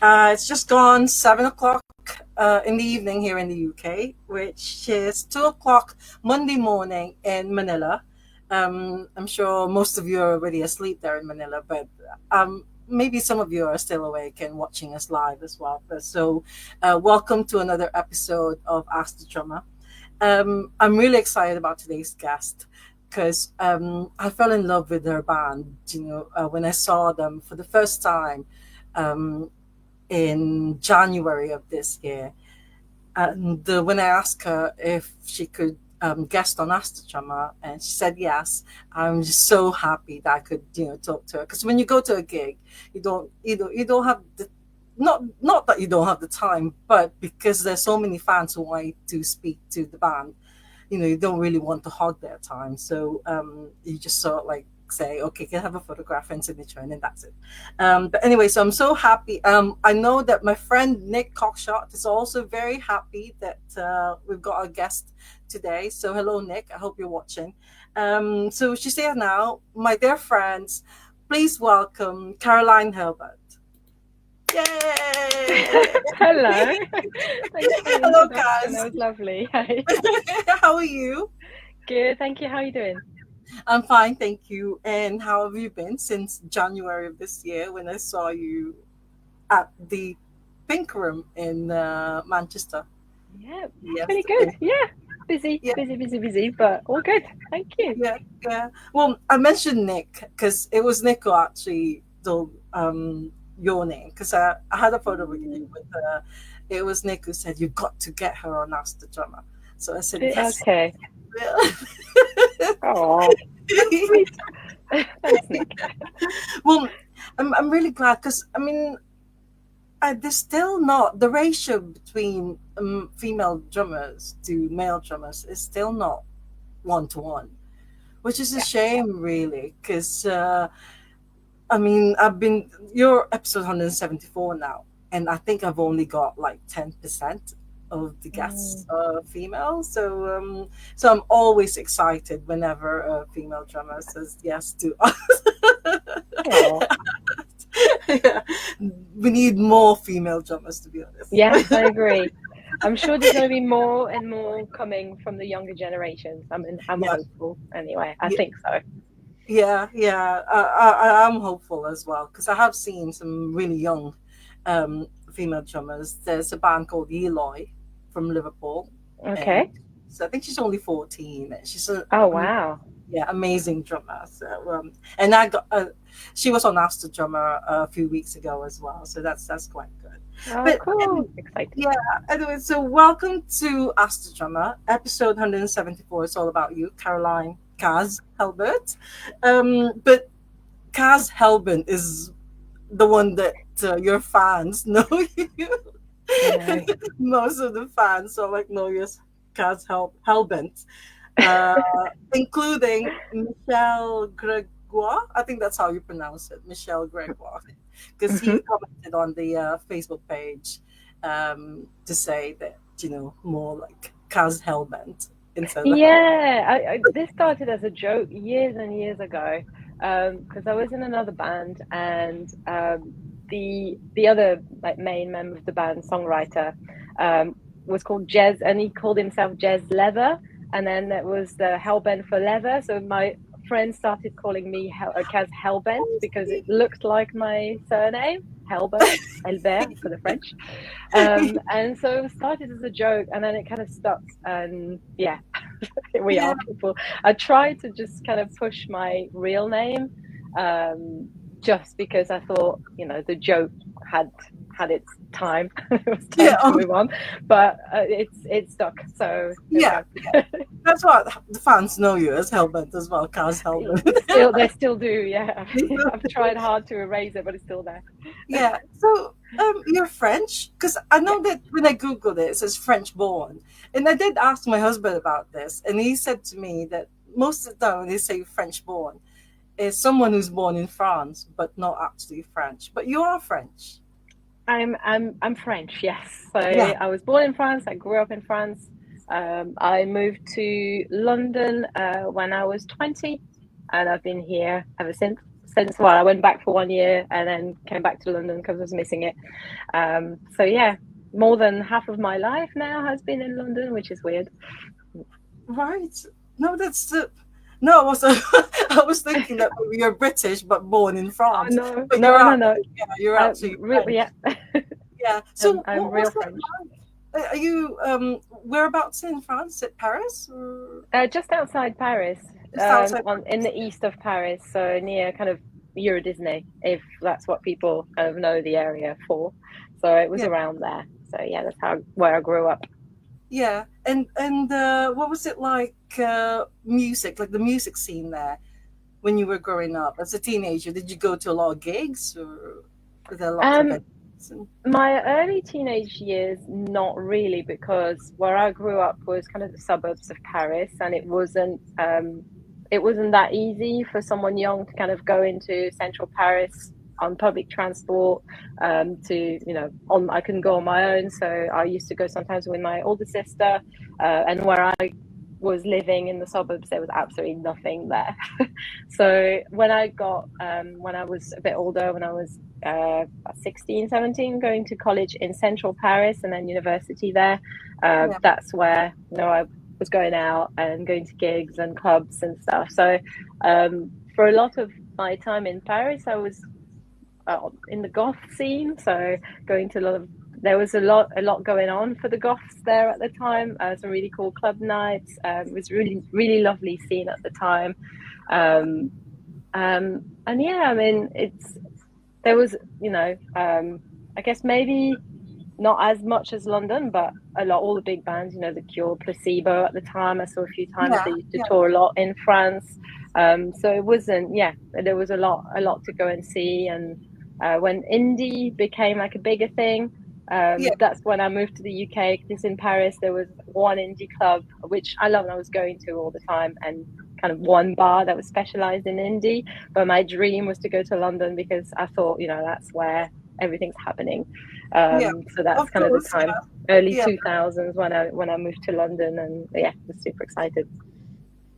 It's just gone 7 o'clock in the evening here in the UK, which is 2 o'clock Monday morning in Manila. I'm sure most of you are already asleep there in Manila, but maybe some of you are still awake and watching us live as well. Welcome to another episode of Ask the Drummer. I'm really excited about today's guest because I fell in love with her band. When I saw them for the first time um, in January of this year, and when I asked her if she could guest on Ask the Drummer, and she said yes, I'm just so happy that I could talk to her. Because when you go to a gig, you don't have the not that you don't have the time, but because there's so many fans who want to speak to the band, you don't really want to hog their time. So you just sort of like say, okay, can I have a photograph and signature, and then that's it. But anyway, so I'm so happy. I know that my friend Nick Cockshot is also very happy that we've got a guest today. So hello, Nick. I hope you're watching. So she's here now. My dear friends, please welcome Caroline Helbert. Yay! Hello. Thanks for the Hello, introduction. guys. That was lovely. Hi. How are you? Good. Thank you. How are you doing? I'm fine, thank you. And how have you been since January of this year when I saw you at the Pink Room in Manchester Yeah, pretty good. yesterday? Yeah. Busy, Yeah, busy, but all good. Thank you. yeah, yeah. Well, I mentioned Nick because it was Nick who actually told your name because I had a photo with you Mm, with it was Nick who said you've got to get her on Ask the Drummer. So I said yes. Okay. I Oh, that's will. sweet. Thanks, Nick. Well, I'm really glad because I mean there's still not the ratio between female drummers to male drummers is still not 1 to 1, which is a Yeah. shame, really. Because I mean, you're episode 174 now, and I think I've only got like 10% of the guests Mm. female. So I'm always excited whenever a female drummer says yes to Oh, yeah. We need more female drummers, to be honest. yes, I agree. I'm sure there's going to be more and more coming from the younger generations. I'm Yeah, hopeful anyway. I yeah, think so. yeah. I'm hopeful as well because I have seen some really young female drummers. There's a band called Eloy from Liverpool, and Okay. so I think she's only 14. And she's Oh, wow. yeah, amazing drummer. And I got she was on Ask the Drummer a few weeks ago as well, so that's quite good. Oh, But cool. Exciting. yeah, anyway, so welcome to Ask the Drummer, episode 174. It's all about you, Caroline Kaz Helbert. But Kaz Helbert is the one that your fans know you. I know. Most of the fans are like, know you as Kaz Helbert, uh, including Michelle Gregoire. I think that's how you pronounce it, Michelle Gregoire, because he Mhm. commented on the Facebook page to say that more like Kaz Helbent instead of Hel. Yeah, this started as a joke years and years ago, because I was in another band, and the other like main member of the band, songwriter, was called Jez, and he called himself Jez Leather, and then that was the Hellbent for leather. So my friends started calling me Kaz Hellbent because it looked like my surname, Helbert, Helbert for the French. And so it started as a joke, and then it kind of stuck, and yeah, here we Yeah, are, people. I tried to just kind of push my real name, just because I thought, the joke had its time. It was time yeah, to move on, but it's stuck. So here we yeah. go. That's what the fans know you as Helbent as well, Kaz Helbent. They still do. Yeah, I've tried hard to erase it, but it's still there. Yeah. So, you're French? Because I Yeah. know that when I Googled it, it says French born. And I did ask my husband about this, and he said to me that most of the time when they say French born, it's someone who's born in France, but not actually French. But you are French. I'm French, yes. So Yeah. I was born in France. I grew up in France. I moved to London when I was 20, and I've been here ever since. since, well, I went back for 1 year and then came back to London because I was missing it. So yeah, more than half of my life now has been in London, which is weird. Right. No, that's the. No, I was I was thinking that maybe you're British but born in Oh France. no, But no, you're no, no. actually, yeah, you're actually Yeah, French. Yeah. So I'm what real was that French. like? Are you whereabouts in France? At Paris or Just outside Paris, just outside on in Paris? the east of Paris, so near kind of Euro Disney, if that's what people kind of know the area for. So it was Yeah. around there. So yeah, that's how where I grew up. Yeah. And what was it like music, like the music scene there when you were growing up as a teenager? Did you go to a lot of gigs or were there lots of Um, events? And, my early teenage years, not really, because where I grew up was kind of the suburbs of Paris, and it wasn't that easy for someone young to kind of go into central Paris on public transport. To on I couldn't go on my own, so I used to go sometimes with my older sister, and where I was living in the suburbs, there was absolutely nothing there. So when I was a bit older, when I was 16, 17, going to college in central Paris and then university there, yeah. that's where I was going out and going to gigs and clubs and stuff. So for a lot of my time in Paris, I was in the goth scene, so going to a lot of there was a lot going on for the goths there at the time. Some really cool club nights. It was really lovely scene at the time. Um, and yeah, I mean, there was I guess maybe not as much as London, but a lot all the big bands, The Cure, Placebo at the time. I saw a few times Yeah. they used to Yeah. tour a lot in France. So it wasn't there was a lot to go and see. And when indie became like a bigger thing, Yeah. that's when I moved to the UK, because in Paris there was one indie club which I loved and I was going to all the time, and kind of one bar that was specialized in indie. But my dream was to go to London because I thought, that's where everything's happening. Yeah. So that's Of kind of the course. time, Yeah. early Yeah. 2000s, when I moved to London, and yeah, I was super excited.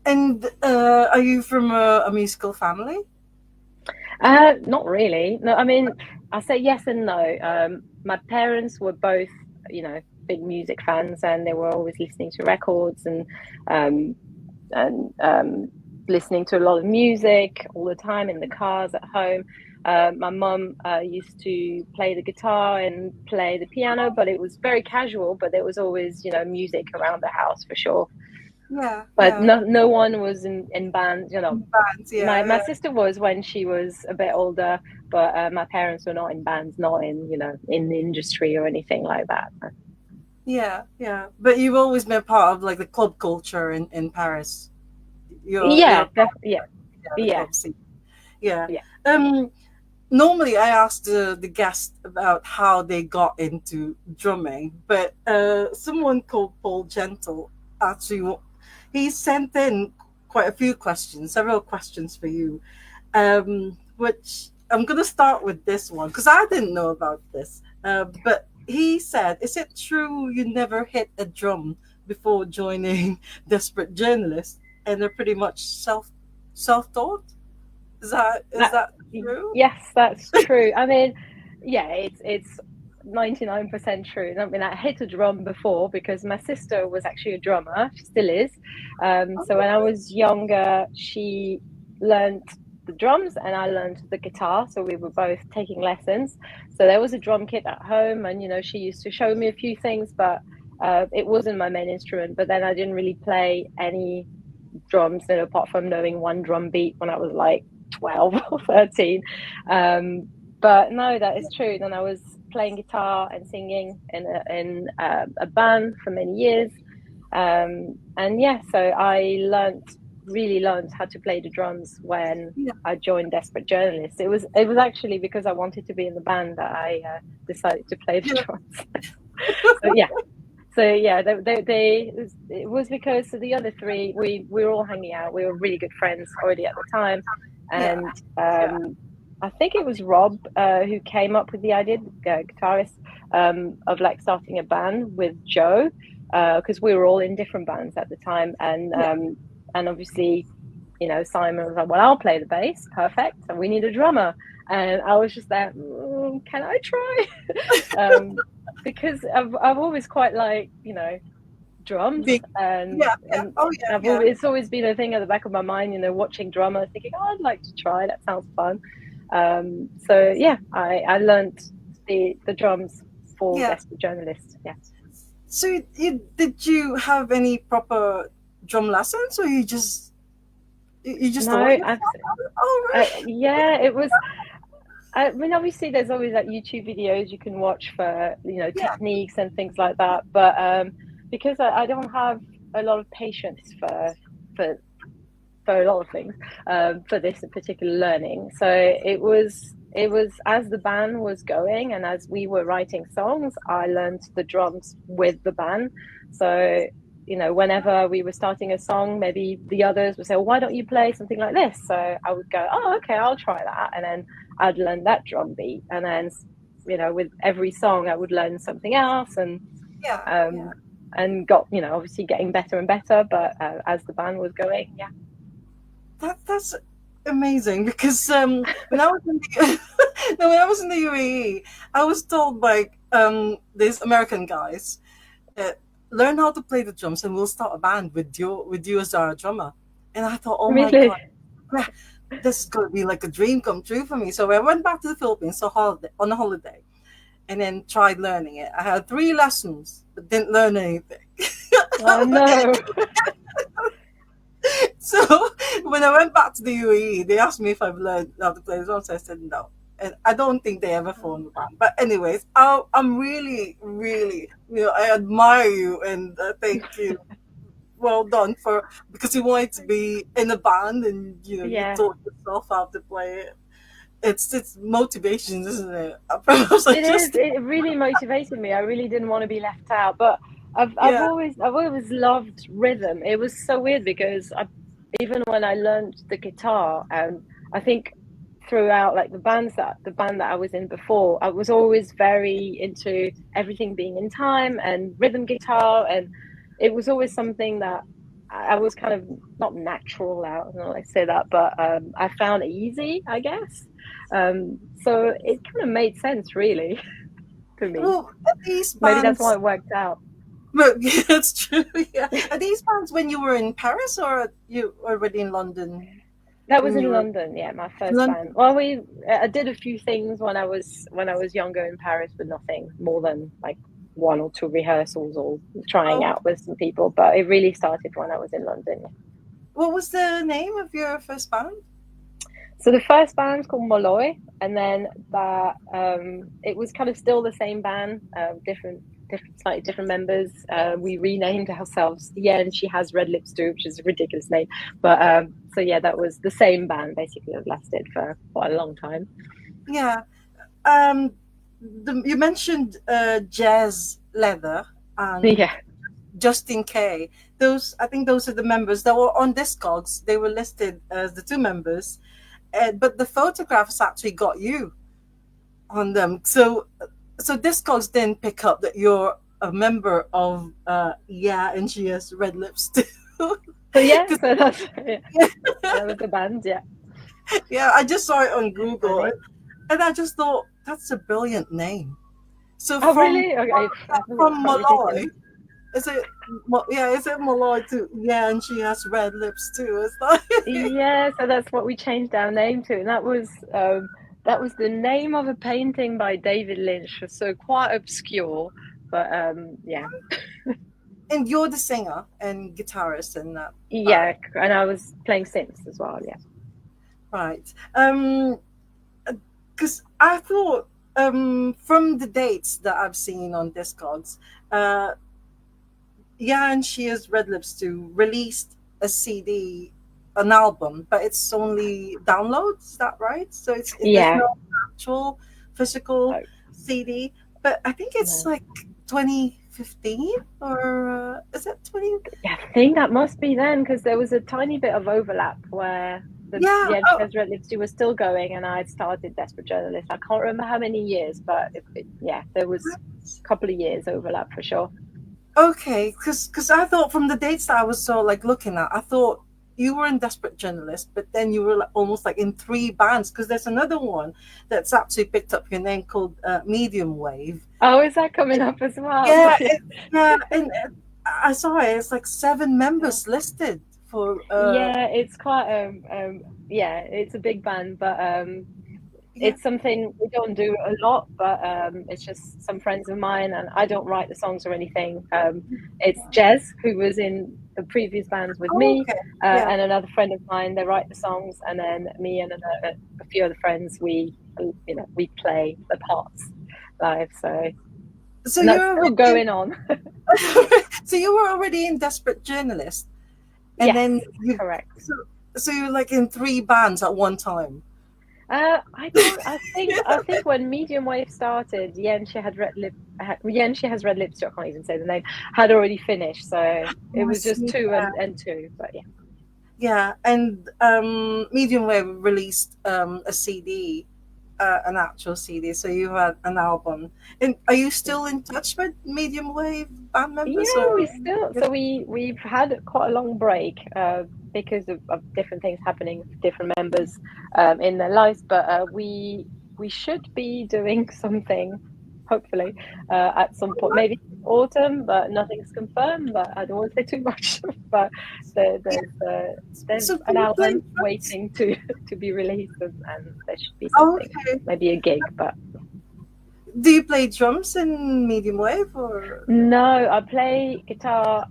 And are you from a musical family? Not really. No, I mean, I say yes and no. My parents were both, big music fans, and they were always listening to records um, and listening to a lot of music all the time in the cars at home. My mum used to play the guitar and play the piano, but it was very casual. But there was always, music around the house for sure. Yeah. But Yeah. no one was in bands. Bands. Yeah. My Yeah. sister was when she was a bit older, but my parents were not in bands, not in in the industry or anything like that. Yeah. Yeah. But you've always been part of like the club culture in Paris. You're Yeah, part yeah, of the yeah, club scene. Yeah. yeah. Um. Normally, I ask the guest about how they got into drumming, but someone called Paul Gentle actually he sent in quite a few questions, several questions for you, which I'm going to start with this one because I didn't know about this. But he said, "Is it true you never hit a drum before joining Desperate Journalist, and they're pretty much self taught? Is That that true?" yes, that's true. I mean, yeah, it's 99% true. I mean, I hit a drum before because my sister was actually a drummer. She still is. So when I was younger, she learned the drums and I learned the guitar. So we were both taking lessons. So there was a drum kit at home, and she used to show me a few things, but it wasn't my main instrument. But then I didn't really play any drums, apart from knowing one drum beat when I was like 12 or 13. But no, that is true. Then I was playing guitar and singing in a band for many years. And yeah, so really learned how to play the drums when Yeah. I joined Desperate Journalists. It was actually because I wanted to be in the band that I decided to play the Yeah. drums. So yeah, it was because of the other three, we were all hanging out. We were really good friends already at the time, Yeah. and I think it was Rob who came up with the idea, the guitarist, of like starting a band with Joe, because we were all in different bands at the time, and obviously Simon was like, well, I'll play the bass, perfect, and we need a drummer. And I was just there, can I try? Because I've always quite like, drums, Big. and Yeah, yeah. Oh, yeah, yeah. it's always been a thing at the back of my mind, watching drummers, thinking, oh, I'd like to try. That sounds fun. So yeah, I learned the drums for Yeah. Desperate Journalist. Yeah. So did you have any proper drum lessons, or you just No, taught yourself? Oh, right. yeah, it was. I mean, obviously, there's always like YouTube videos you can watch for Yeah, techniques and things like that. But because I don't have a lot of patience for for a lot of things, for this particular learning. So it was as the band was going and as we were writing songs, I learned the drums with the band. So whenever we were starting a song, maybe the others would say, well, why don't you play something like this? So I would go, oh, okay, I'll try that. And then I'd learn that drum beat. And then, with every song, I would learn something else, yeah, yeah. um, and got, obviously getting better and better. But as the band was going, yeah. That's amazing because when I was in the no, when I was in the UAE, I was told by these American guys, uh, learn how to play the drums and we'll start a band with you as our drummer. And I thought, oh my Really? god, yeah, this is gonna be like a dream come true for me. So I went back to the Philippines on a holiday and then tried learning it. I had 3 lessons but didn't learn anything. Oh, no. So when I went back to the UAE, they asked me if I've learned how to play the drums. I said no, and I don't think they ever formed a band. But anyways, I'm really, really, I admire you and thank you. Well done for because you wanted to be in a band and you Yeah. taught yourself how to play it. It's motivation, isn't it? I was like It is. just It really motivated me. I really didn't want to be left out, but yeah, I've always loved rhythm. It was so weird because even when I learned the guitar, I think throughout like the band that I was in before, I was always very into everything being in time and rhythm guitar, and it was always something that I was kind of not natural out. I don't know, I say that, but I found easy, I guess. So it kind of made sense, really, to me. well, at these Maybe that's why bands. it worked out. Well, yeah, that's true. Yeah. Are these bands when you were in Paris or you already in London That was when you in were London, yeah, my in first band. London? Well, I did a few things when I was younger in Paris, but nothing more than like one or two rehearsals or trying Oh, out with some people. But it really started when I was in London. what was the name of your first band? So the first band's called Molloy, and then that it was kind of still the same band, slightly different members. We renamed ourselves. Yeah, and she has red lips too, which is a ridiculous name. But so yeah, that was the same band basically that lasted for quite a long time. Yeah. You mentioned Jazz Leather and Yeah, Justin K. I think those are the members that were on Discogs. They were listed as the two members, but the photographs actually got you on them. So Discogs didn't pick up that you're a member of yeah, and she has red lips too. so yeah, 'Cause, so that's yeah, yeah, that was the band. Yeah, yeah, I just saw it on that's Google funny. and I just thought that's a brilliant name. So Oh really? Okay, I thought it was from quite Malloy, ridiculous. is it? Yeah, is it Malloy too? Yeah, and she has red lips too. It's like Yeah, so that's what we changed our name to, and that was the name of a painting by David Lynch, so quite obscure. But yeah, and you're the singer and guitarist in that yeah, band, and I was playing synths as well. Yeah, right? Because I thought from the dates that I've seen on Discogs, uh, yeah, and she has Red Lips too released a CD, an album, but it's only downloads. Is that right? So there's yeah. no actual physical Oh, CD. But I think it's no. like 2015 or is it 20? Yeah, I think that must be then because there was a tiny bit of overlap where Yeah. the Oh, Edgeways Red Lipstick was still going, and I had started Desperate Journalist. I can't remember how many years, but yeah, there was a couple of years overlap for sure. okay. Because I thought from the dates that I was so like looking at, I thought you were in Desperate Journalist, but then you were like, almost like in three bands because there's another one that's actually picked up your name called Medium Wave. Oh, is that coming up as well? Yeah, Yeah. yeah, and I saw it. It's like seven Yeah. members listed for. Yeah, it's quite yeah, it's a big band, but Yeah. it's something we don't do a lot, but it's just some friends of mine, and I don't write the songs or anything. It's Jez, who was in the previous bands with Oh, me, okay. Yeah. and another friend of mine. They write the songs, and then me and a few other friends, we play the parts live. So, So and that's you're still already going on. so you were already in Desperate Journalist, and Yes, then you correct. so so you're like in three bands at one time. I don't. I think when Medium Wave started, Yen she had red lip. Yen she has red lipstick. I can't even say the name. Had already finished, so it I was just see. two and two. But yeah, Yeah, and Medium Wave released a CD, an actual CD. So you had an album. And are you yeah, still in touch with Medium Wave band members, yeah. or? We still. So we've had quite a long break because of different things happening with different members in their lives. But we should be doing something, hopefully, at some point, maybe autumn, but nothing's confirmed. But I don't want to say too much. But there, Yeah. there's So do an you play album drums? waiting to be released, and there should be Oh, something, okay. maybe a gig. But Do you play drums in Medium Wave, or? no, I play guitar,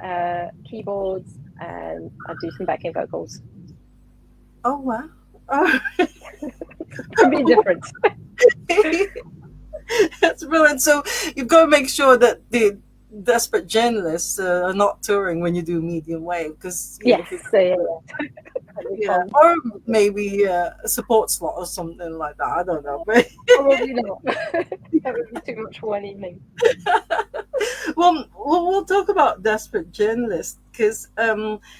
keyboards, and I do some backing vocals. Oh, wow. Oh. Can be different. That's brilliant. So you've got to make sure that the Desperate Journalists are not touring when you do Medium Wave, because Yes, if you, so yeah, that'd be yeah, fun. or maybe a support slot or something like that. I don't know, but Probably not. That would be too much for one evening. well, we'll talk about Desperate Journalists because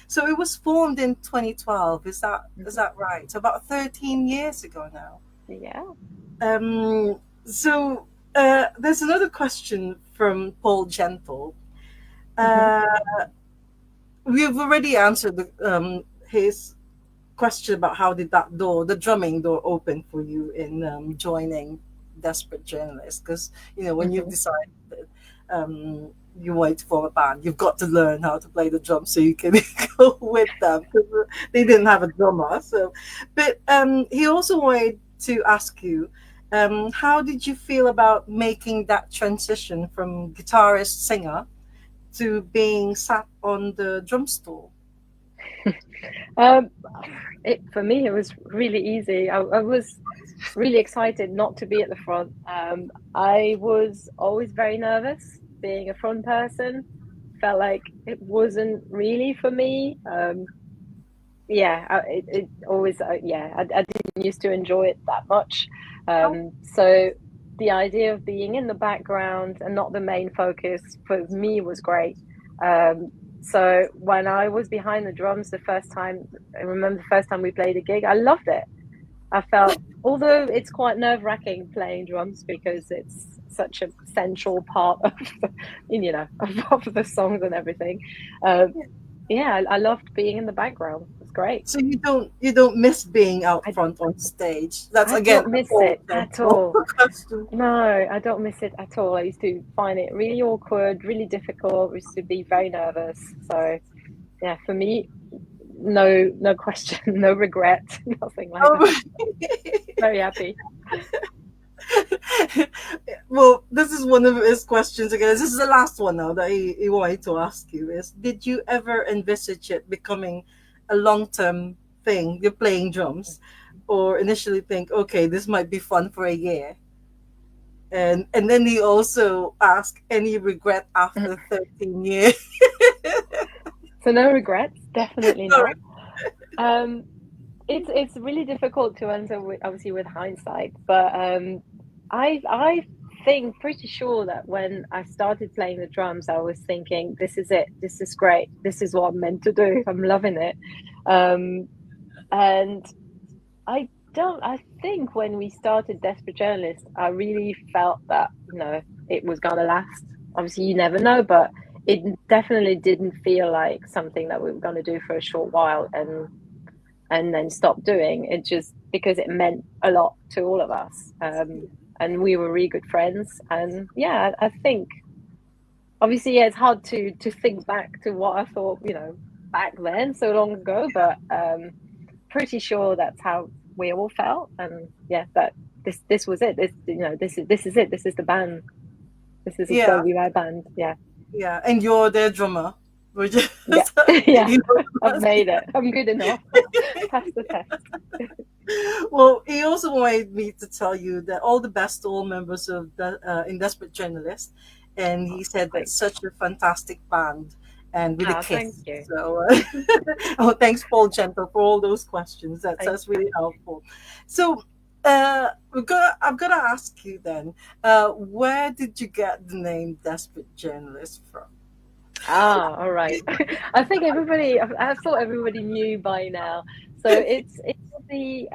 so it was formed in 2012. Is that right? So about 13 years ago now. Yeah. So there's another question from Paul Gentle. Hmm. Uh, we've already answered his question about how did that door, the drumming door, open for you in joining Desperate Journalists? Because when you've Hmm. decided that you want to form a band, you've got to learn how to play the drums so you can go with them because they didn't have a drummer. So, but he also wanted to ask you. How did you feel about making that transition from guitarist singer to being sat on the drum stool? Um, for me, it was really easy. I was really excited not to be at the front. I was always very nervous being a front person. Felt like it wasn't really for me. Yeah, it always, yeah, I didn't used to enjoy it that much. So the idea of being in the background and not the main focus for me was great. Um, so when I was behind the drums the first time, I remember the first time we played a gig, I loved it. I felt, although it's quite nerve-wracking playing drums because it's such a central part of, of the songs and everything. Um, yeah, I loved being in the background. It's great. So you don't miss being out I front on stage. That's I again don't a miss full it at tempo all. question. No, I don't miss it at all. I used to find it really awkward, really difficult. I used to be very nervous. So yeah, for me, no question, no regret, nothing like that. Oh. Very happy. Well, this is one of his questions again. This is the last one now that he wanted to ask you is did you ever envisage it becoming a long-term thing? You're playing drums, or initially think, okay, this might be fun for a year, and then he also asked any regret after 13 years. So no regrets, definitely Sorry. not. Um, it's really difficult to answer with, obviously with hindsight, but I think pretty sure that when I started playing the drums, I was thinking, this is it, this is great, this is what I'm meant to do. I'm loving it. Um, and I think when we started Desperate Journalist, I really felt that, it was gonna last. Obviously, you never know, but it definitely didn't feel like something that we were going to do for a short while and then stop doing it, just because it meant a lot to all of us. And we were really good friends. And yeah, I think obviously, yeah, it's hard to think back to what I thought, back then, so long ago, but pretty sure that's how we all felt. And yeah, that this was it. This is it. This is the band. This is going Yeah, to be my band. Yeah. yeah, and you're their drummer, which is Yeah. Yeah. you I've know, made it. I'm good enough. Pass the test. well, he also wanted me to tell you that all the best to all members of the in Desperate Journalist, and Oh, he said that's thanks. such a fantastic band, and with a Oh, thank kiss. you. So, oh, thanks, Paul Gentle, for all those questions. Thank That's you. really helpful. So, I'm gonna ask you then, where did you get the name Desperate Journalist from? Ah, all right. I think I thought everybody knew by now. So it's the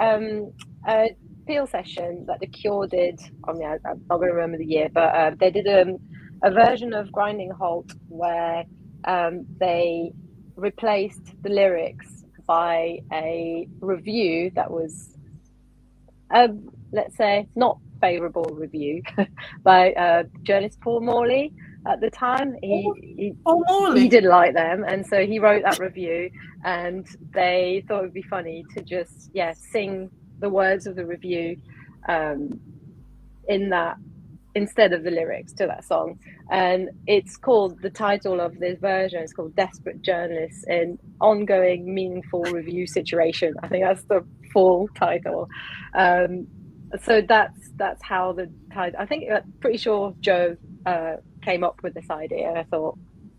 Peel session that the Cure did. I mean, I'm not going to remember the year, but they did a version of Grinding Halt where they replaced the lyrics by a review that was, let's say, not favourable review by journalist Paul Morley at the time. Oh, He Morley. didn't like them, and so he wrote that review, and they thought it would be funny to just sing the words of the review um, in that instead of the lyrics to that song. And it's called, the title of this version is called Desperate Journalists in Ongoing Meaningful Review Situation. I think that's the full title. um, so that's how the title, I think, pretty sure Joe came up with this idea.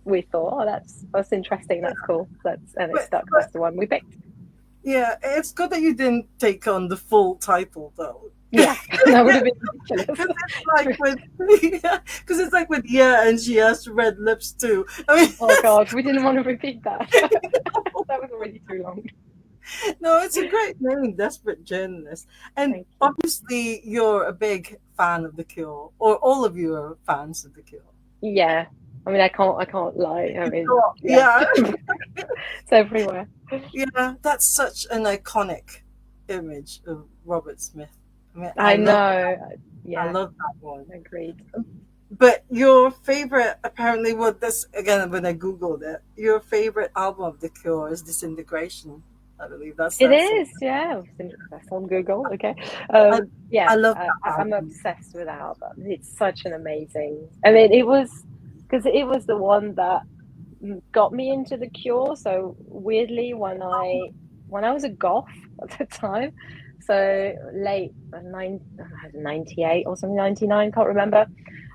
We thought, oh, that's interesting, that's cool, and it But, stuck. but That's the one we picked. yeah, it's good that you didn't take on the full title though. Yeah. That would have been ridiculous. Because it's like with because it's like with yeah, and she has red lips too. I mean, Oh god, we didn't want to repeat that. That was already too long. no, it's a great name, Desperate Journalist, and Thank you. obviously you're a big fan of the Cure, or all of you are fans of the Cure. Yeah, I mean, I can't lie. I mean, So, yeah, yeah, it's everywhere. yeah, that's such an iconic image of Robert Smith. I mean, I know. I Yeah, love that one. agreed. But your favorite, apparently, well, this again when I googled it, your favorite album of The Cure is Disintegration. I believe It that's it. is, yeah. That's on Google. Okay. I, Yeah, I love that I'm album. obsessed with that album. It's such an amazing. I mean, it was because it was the one that got me into the Cure. So weirdly, when I was a goth at the time, so late 98 or something, 99, can't remember.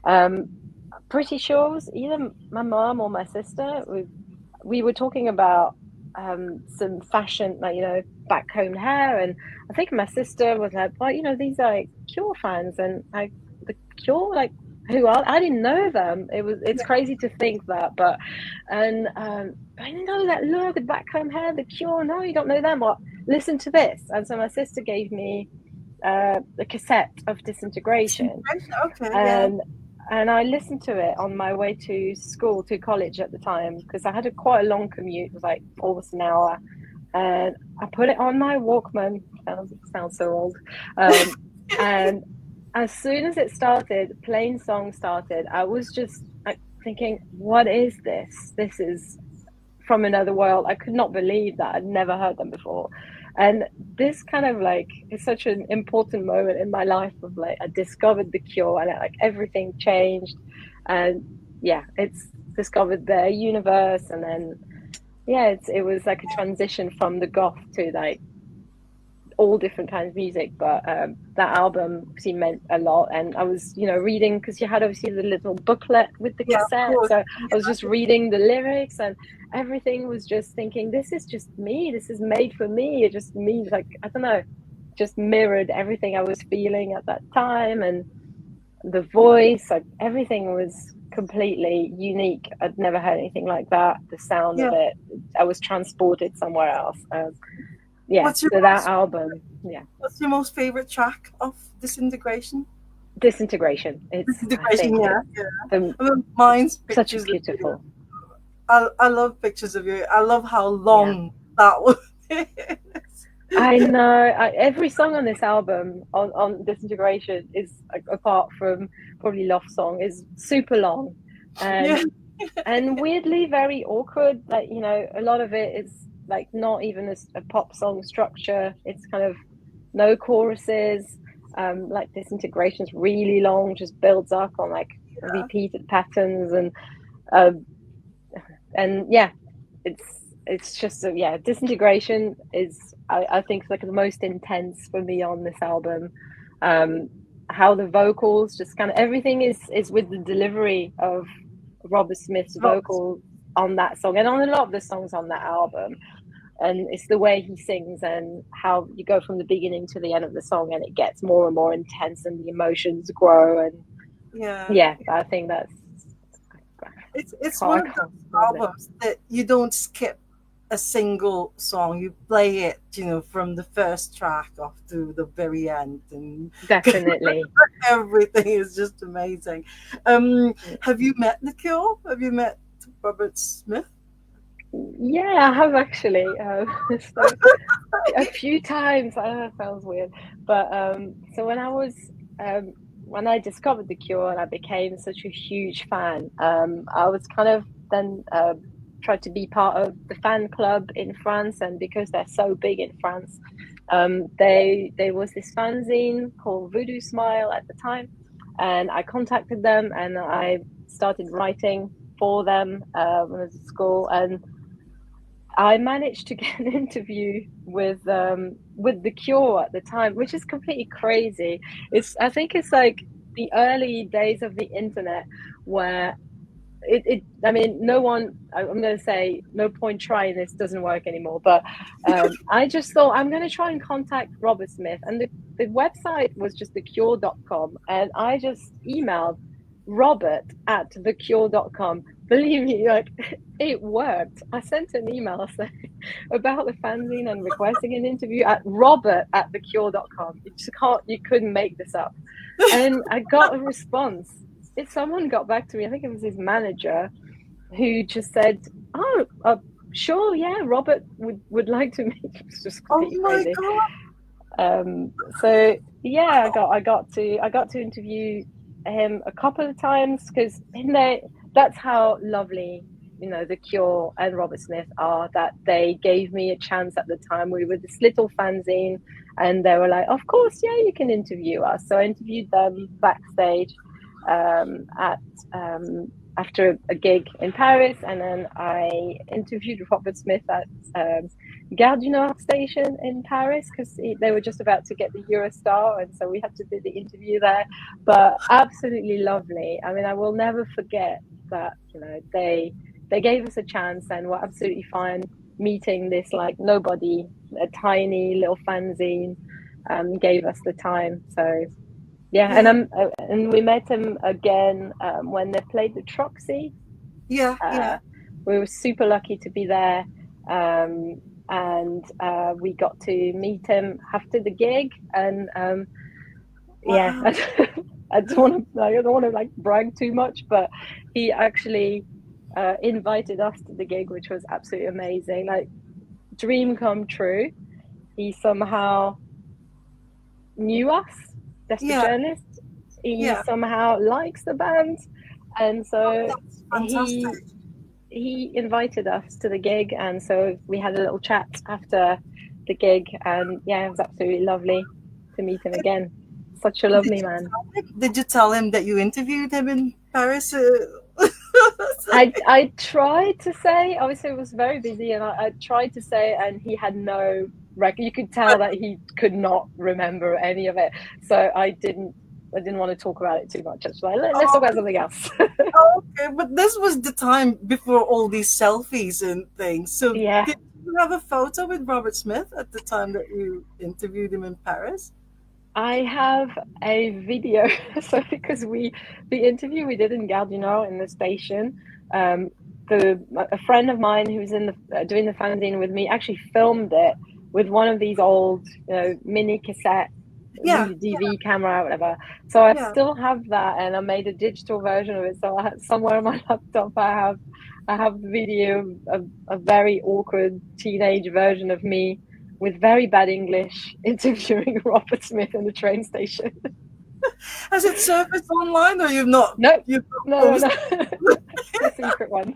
Um, Pretty sure it was either my mom or my sister. We were talking about some fashion, like, back home hair, and I think my sister was like, "Well, these are like Cure fans," and like the Cure, like, who are, I didn't know them. It's crazy to think that, but and I didn't know that. Look, the back home hair, the Cure. No, you don't know them. What? Listen to this. And so my sister gave me the cassette of Disintegration, Disintegration. Okay, yeah. and I listened to it on my way to school, to college at the time, because I had quite a long commute. It was like almost an hour, and I put it on my Walkman. Sounds so old. And as soon as it started, Plain Song started, I was just like thinking, "What is this? This is from another world." I could not believe that I'd never heard them before. And this kind of like is such an important moment in my life of like I discovered the Cure, and like everything changed. And yeah, it's discovered their universe, and then yeah, it was like a transition from the goth to like all different kinds of music. But that album obviously meant a lot, and I was reading, because you had obviously the little booklet with the Yeah, of cassette, course. so I was just reading the lyrics, and everything was just thinking, this is just me, this is made for me. It just means, like, I don't know, just mirrored everything I was feeling at that time. And the voice, like everything was completely unique. I'd never heard anything like that. The sound of Yeah. it, I was transported somewhere else. Yeah, What's your so that album, yeah. What's your most favorite track of Disintegration? Disintegration, it's, I Disintegration, think yeah, it's yeah. the I mean, mine's such a Pictures of You. beautiful. I love pictures of you. I love how Yeah. long that was. I know. Every song on this album, on Disintegration, is apart from probably Love Song, is super long, Yeah, and weirdly very awkward. Like, a lot of it is like not even a pop song structure. It's kind of no choruses. Like Disintegration's really long, just builds up on like repeated patterns, um, and yeah, it's just yeah. Disintegration is, I think, like the most intense for me on this album. Um, how the vocals, just kind of everything is with the delivery of Robert Smith's Robert. vocals on that song and on a lot of the songs on that album. And it's the way he sings and how you go from the beginning to the end of the song and it gets more and more intense and the emotions grow. And Yeah, yeah, I think that's, it's one I of those can't love it. albums that you don't skip a single song. You play it, from the first track off to the very end, and Definitely. everything is just amazing. Have you met The Cure? Have you met Robert Smith? Yeah, I have actually. So a few times. I know it sounds weird, but so when I discovered The Cure and I became such a huge fan, I was kind of then tried to be part of the fan club in France, and because they're so big in France, they there was this fanzine called Voodoo Smile at the time, and I contacted them and I started writing for them when I was at school, and I managed to get an interview with The Cure at the time, which is completely crazy. I think it's like the early days of the internet where I mean, no one, I'm going to say no point trying, this doesn't work anymore, but I just thought I'm going to try and contact Robert Smith, and the website was just thecure.com, and I just emailed Robert at thecure.com. Believe me, like, it worked. I sent an email saying about the fanzine and requesting an interview at Robert at thecure.com. You couldn't make this up. And I got a response. If someone got back to me, I think it was his manager, who just said, "Oh, sure, yeah, Robert would like to meet." It's just Oh completely my crazy. god! So yeah, Wow. I got to interview him a couple of times because in there, that's how lovely, The Cure and Robert Smith are, that they gave me a chance at the time. We were this little fanzine, and they were like, "Of course, yeah, you can interview us." So I interviewed them backstage at after a gig in Paris, and then I interviewed Robert Smith at Gare du Nord station in Paris because they were just about to get the Eurostar, and so we had to do the interview there. But absolutely lovely. I mean, I will never forget that. They gave us a chance and were absolutely fine meeting this like nobody, a tiny little fanzine, gave us the time. So yeah, Yeah, and we met him again when they played the Troxy. yeah, yeah. Uh, we were super lucky to be there, and we got to meet him after the gig. And yeah, Wow. I don't want to like brag too much, but he actually invited us to the gig, which was absolutely amazing. Like, dream come true. He somehow knew us, Desperate Yeah, Journalists. He yeah. somehow likes the band, and Oh, so that's he fantastic. he invited us to the gig, and so we had a little chat after the gig, and yeah, it was absolutely lovely to meet him again. Such a Did lovely you man. did you tell him that you interviewed him in Paris? I tried to say, obviously it was very busy, and I tried to say, and he had no record. You could tell that he could not remember any of it. So I didn't want to talk about it too much. I was like, let's talk Oh, about something else. okay, but this was the time before all these selfies and things. So, Yeah, did you have a photo with Robert Smith at the time that you interviewed him in Paris? I have a video. So because the interview we did in Gare du Nord in the station, um, a friend of mine who was in the doing the fanzine with me actually filmed it with one of these old, mini cassette Yeah, use a DV camera, whatever. So I yeah. still have that, and I made a digital version of it. So I had, somewhere on my laptop, I have the video of a very awkward teenage version of me with very bad English interviewing Robert Smith in the train station. Has it surfaced online, or you've not? No, You've no, no, not no. posted? It's a secret one.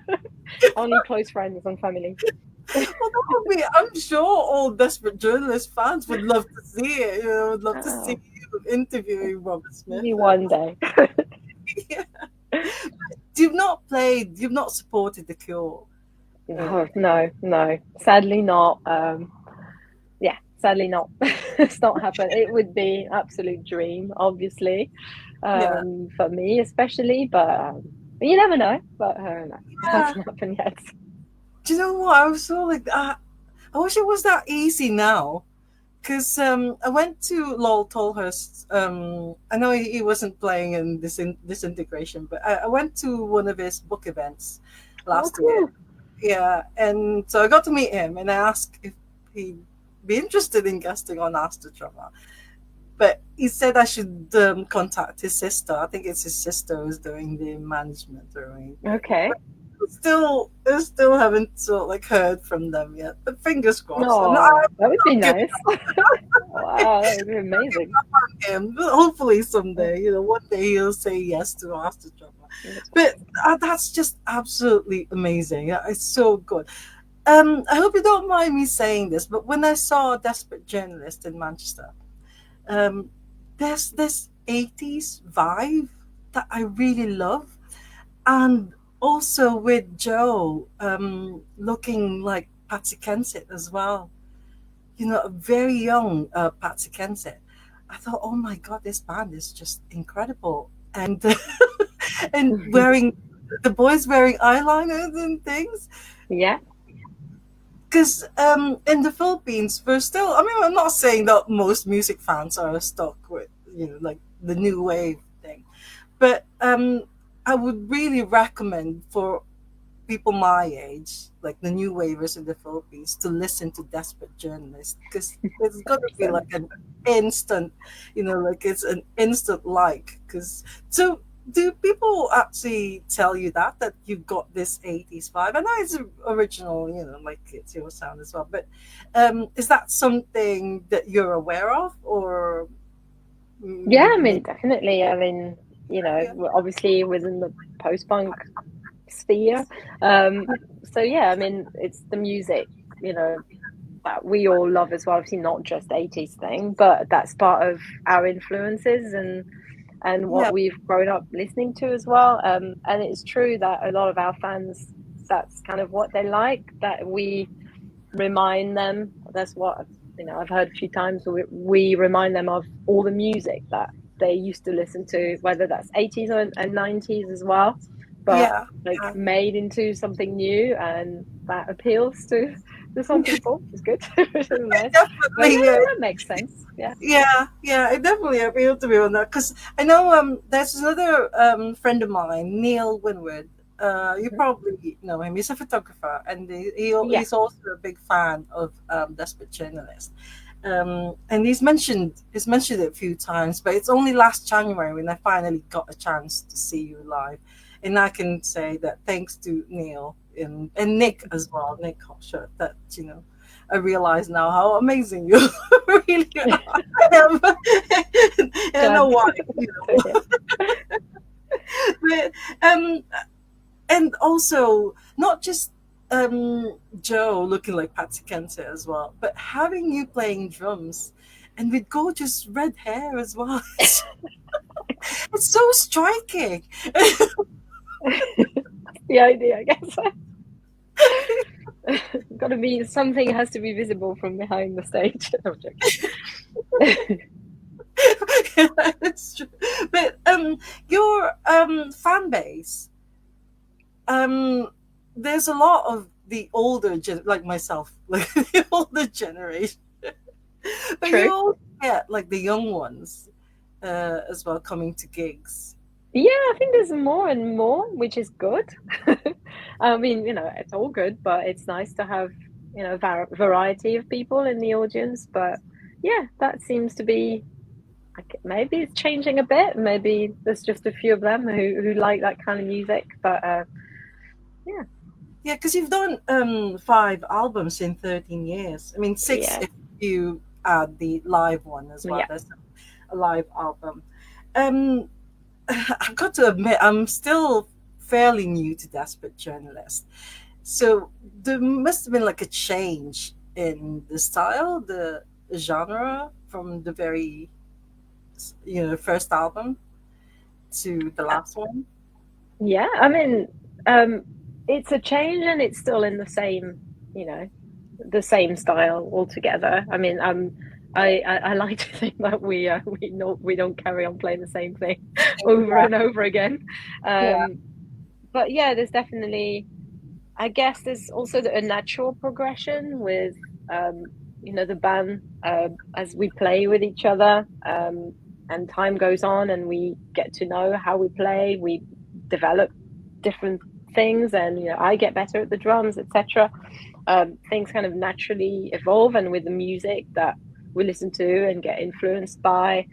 Only close friends and family. Well, that would be. I'm sure all desperate journalist fans would love to see it. Would love to see Oh, you interviewing Robert Smith. maybe one day. Yeah. You've not played. You've not supported the Cure. No, no, no. Sadly not. Yeah, sadly not. It's not happened. It would be absolute dream, obviously, Yeah. for me especially. But you never know. But no, it Yeah. hasn't happened yet. Do you know what? I was so like, I wish it was that easy now. Because I went to Lowell Tolhurst. I know he wasn't playing in this integration, but I went to one of his book events Oh, last year. cool. Yeah, and so I got to meet him, and I asked if he'd be interested in guesting on Ask the Drummer. But he said I should contact his sister. I think it's his sister who's doing the management or anything. Okay. But I still haven't sort of like heard from them yet. But fingers crossed. And No, that would be I'm giving nice. Wow, that would be amazing. him. Hopefully someday, one day he'll say yes to Ask the Drummer. But that's just absolutely amazing. It's so good. I hope you don't mind me saying this, but when I saw Desperate Journalist in Manchester, um, there's this 80s vibe that I really love. And also with Joe looking like Patsy Kensit as well. A very young Patsy Kensit. I thought, oh my God, this band is just incredible. And and wearing the boys wearing eyeliners and things. Yeah. Because in the Philippines, we're still, I mean, I'm not saying that most music fans are stuck with, like the new wave thing, but I would really recommend for people my age, like the new wavers in the Philippines, to listen to Desperate Journalist because it's going to be 100%. like an instant, like it's an instant like. Because so do people actually tell you that you've got this 80s vibe? I know it's original, like it's your sound as well, but is that something that you're aware of, or Yeah, I maybe? mean, definitely. I mean, Yeah, we're obviously within the post-punk sphere. Um, so yeah, I mean, it's the music, that we all love as well. Obviously, not just 80s thing, but that's part of our influences and what yeah, we've grown up listening to as well. And it's true that a lot of our fans, that's kind of what they like, that we remind them. That's what, I've heard a few times. We remind them of all the music that they used to listen to, whether that's 80s and 90s as well, but yeah, like yeah. made into something new, and that appeals to some people. It's good. It's nice. But yeah, Definitely. yeah, that makes sense. Yeah. Yeah, it definitely appealed to me on that because I know there's another friend of mine, Neil Winwood. You Mhm. probably know him. He's a photographer, and Yeah. he's also a big fan of Desperate Journalist. And he's mentioned it a few times, but it's only last January when I finally got a chance to see you live, and I can say that thanks to Neil and Nick as well, Nick Hotshot, that I realize now how amazing you really are. I don't know Glad why, to hear. but and also not just Joe looking like Patsy Kensit as well, but having you playing drums and with gorgeous red hair as well. It's so striking. The idea, I guess. Got to be something has to be visible from behind the stage. No, I'm joking. That's true. But your fan base, um, there's a lot of the like myself, like the older generation, but you True. also get like the young ones as well coming to gigs. Yeah, I think there's more and more, which is good. I mean, it's all good, but it's nice to have, variety of people in the audience. But yeah, that seems to be maybe it's changing a bit. Maybe there's just a few of them who like that kind of music. But yeah, Yeah, because you've done 5 albums in 13 years. I mean, six yeah, if you add the live one as well. yeah, That's a live album. Um, I've got to admit, I'm still fairly new to Desperate Journalist. So there must have been like a change in the style, the genre from the very, first album to the last one. yeah. I mean, um, it's a change, and it's still in the same, you know, the same style altogether. I mean, I like to think that we don't carry on playing the same thing over Yeah, and over again. yeah, But yeah, there's definitely, I guess there's also a natural progression with um, the band as we play with each other, and time goes on and we get to know how we play. We develop different things, and I get better at the drums, etc. Things kind of naturally evolve, and with the music that we listen to and get influenced by.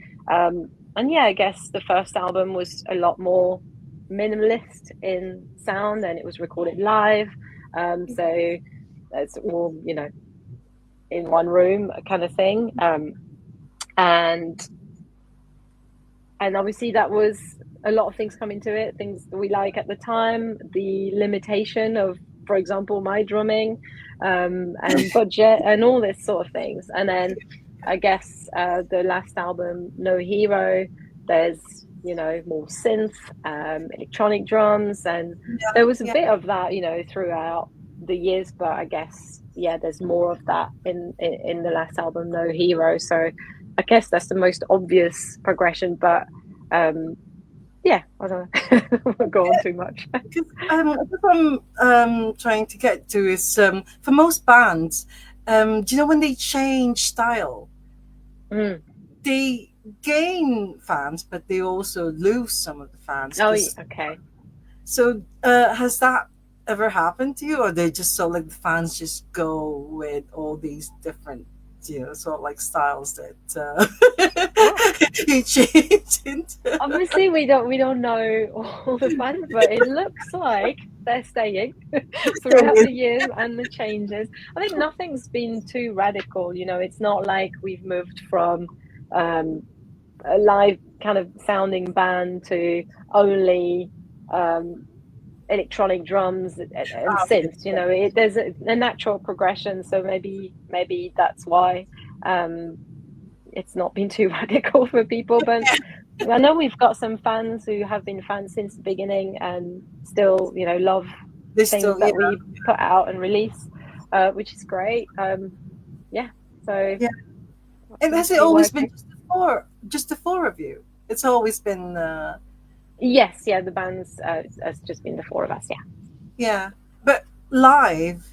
And yeah, I guess the first album was a lot more minimalist in sound, and it was recorded live. So it's all, in one room kind of thing. And obviously that was a lot of things come into it, things that we like at the time, the limitation of, for example, my drumming, and budget and all this sort of things. And then I guess the last album, No Hero, there's more synth, electronic drums, and yeah, there was a yeah. bit of that throughout the years, but I guess there's more of that in the last album, No Hero. So I guess that's the most obvious progression, but um, yeah, I don't know. Go on too much. Because what I'm trying to get to is for most bands, do you know when they change style, Mm. they gain fans, but they also lose some of the fans. Oh, Because okay. so has that ever happened to you, or they just so like the fans just go with all these different, sort of like styles that Well, you change into? obviously we don't know all the fans, but it looks like they're staying throughout the years and the changes. I think nothing's been too radical. It's not like we've moved from um, a live kind of sounding band to only um, electronic drums and synths. There's a natural progression, so maybe that's why um, it's not been too radical for people. But I know we've got some fans who have been fans since the beginning and still, love They things still, yeah, that we put out and release, which is great. Yeah, so yeah. that And seems has to it be always been working. just the four of you? It's always been, Yes, yeah, the band's has just been the four of us. Yeah. yeah. But live,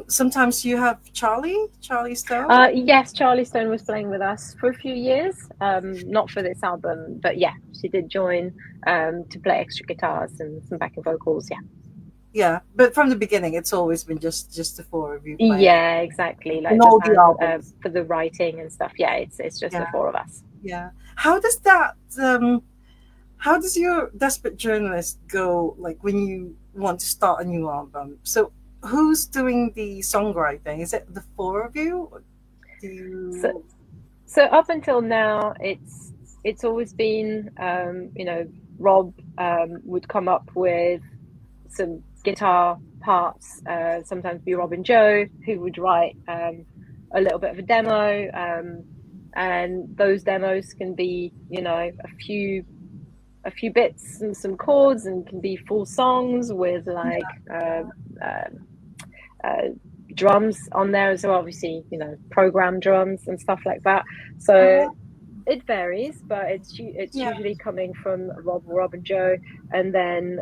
sometimes you have Charlie Stone. Yes, Charlie Stone was playing with us for a few years. Not for this album, but yeah, she did join to play extra guitars and some backing vocals. Yeah. Yeah, but from the beginning, it's always been just the four of you playing Yeah, exactly. in Like the all the band albums. for the writing and stuff. Yeah, it's just the Yeah, four of us. yeah. How does that? How does your Desperate Journalist go? Like when you want to start a new album, so who's doing the songwriting? Is it the four of you? Or do So you? so up until now, it's always been Rob would come up with some guitar parts. Sometimes be Rob and Joe who would write a little bit of a demo, and those demos can be a few bits and some chords, and can be full songs with like uh, uh, drums on there as well. Obviously, program drums and stuff like that. So Uh-huh. it varies, but it's Yeah, usually coming from Rob and Joe, and then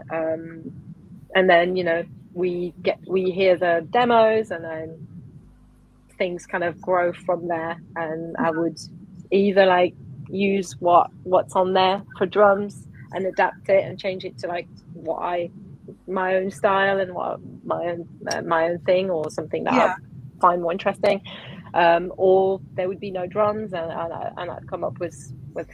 we hear the demos, and then things kind of grow from there. And I would either like use what's on there for drums and adapt it and change it to like my own style and what my own thing, or something that I yeah, find more interesting. or there would be no drums, and I'd come up with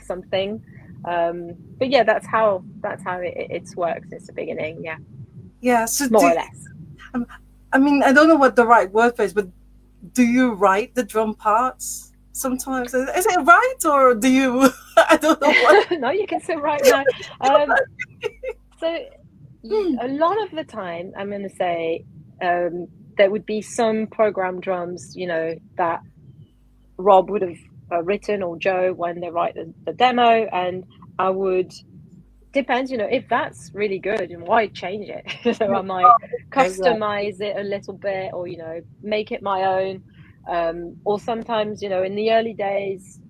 something. But yeah, that's how it's worked since the beginning. Yeah, Yeah. So more or less. um, I mean, I don't know what the right word for it is, but do you write the drum parts sometimes? Is it right, or do you? I don't know what. No, you can sit right now. So a lot of the time, I'm going to say um, there would be some program drums, that Rob would have written, or Joe, when they write the demo, and I would, depends, if that's really good, and why change it? So I might Exactly. customize it a little bit, or make it my own. Or sometimes, in the early days,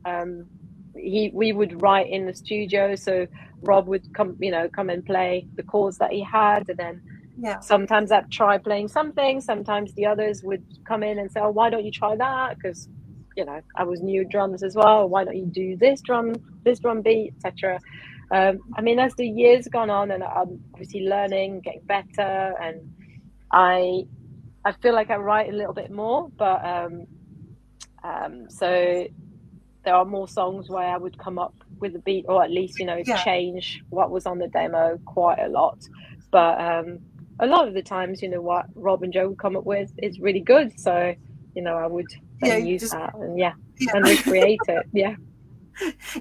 we would write in the studio, so Rob would come and play the chords that he had, and then Yeah. sometimes I'd try playing something. Sometimes the others would come in and say, "Oh, why don't you try that?" Because I was new drums as well. Why don't you do this drum beat, etc. I mean, as the years gone on, and I'm obviously learning, getting better, and I I feel like I write a little bit more, but so there are more songs where I would come up with a beat, or at least Yeah. change what was on the demo quite a lot. But a lot of the times, what Rob and Joe would come up with is really good. So I would Yeah. then You use just that, and yeah, and yeah. recreate it. Yeah,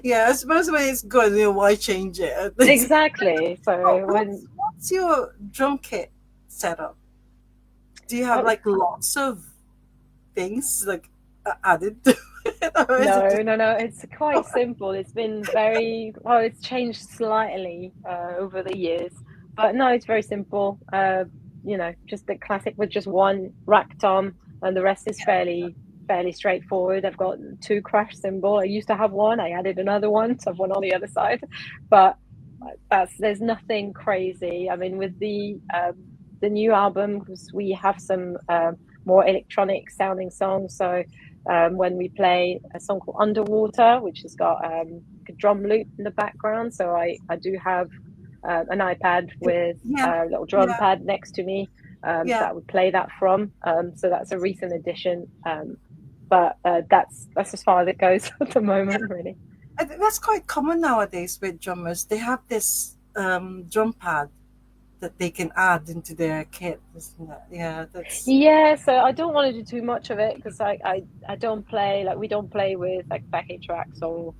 Yeah. I suppose when it's good, why change it? exactly. Oh, So when what's your drum kit setup? Do you have oh, like lots of things like added to it, or is it just? no, no, no, it's quite simple. It's been very well. It's changed slightly over the years, but no, it's very simple. Just the classic with just one rack tom, and the rest is fairly straightforward. I've got two crash cymbal. I used to have one. I added another one, so I've one on the other side. But there's nothing crazy. I mean, with the new album, because we have some more electronic sounding songs, so when we play a song called Underwater, which has got a drum loop in the background. So I do have an iPad with Yeah. a little drum Yeah. pad next to me Yeah. that I would play that from. So that's a recent addition. But that's as far as it goes at the moment, really. I think that's quite common nowadays with drummers. They have this drum pad that they can add into their kit, isn't it? Yeah, that's Yeah, so I don't want to do too much of it because I don't play, like, we don't play with like backing tracks or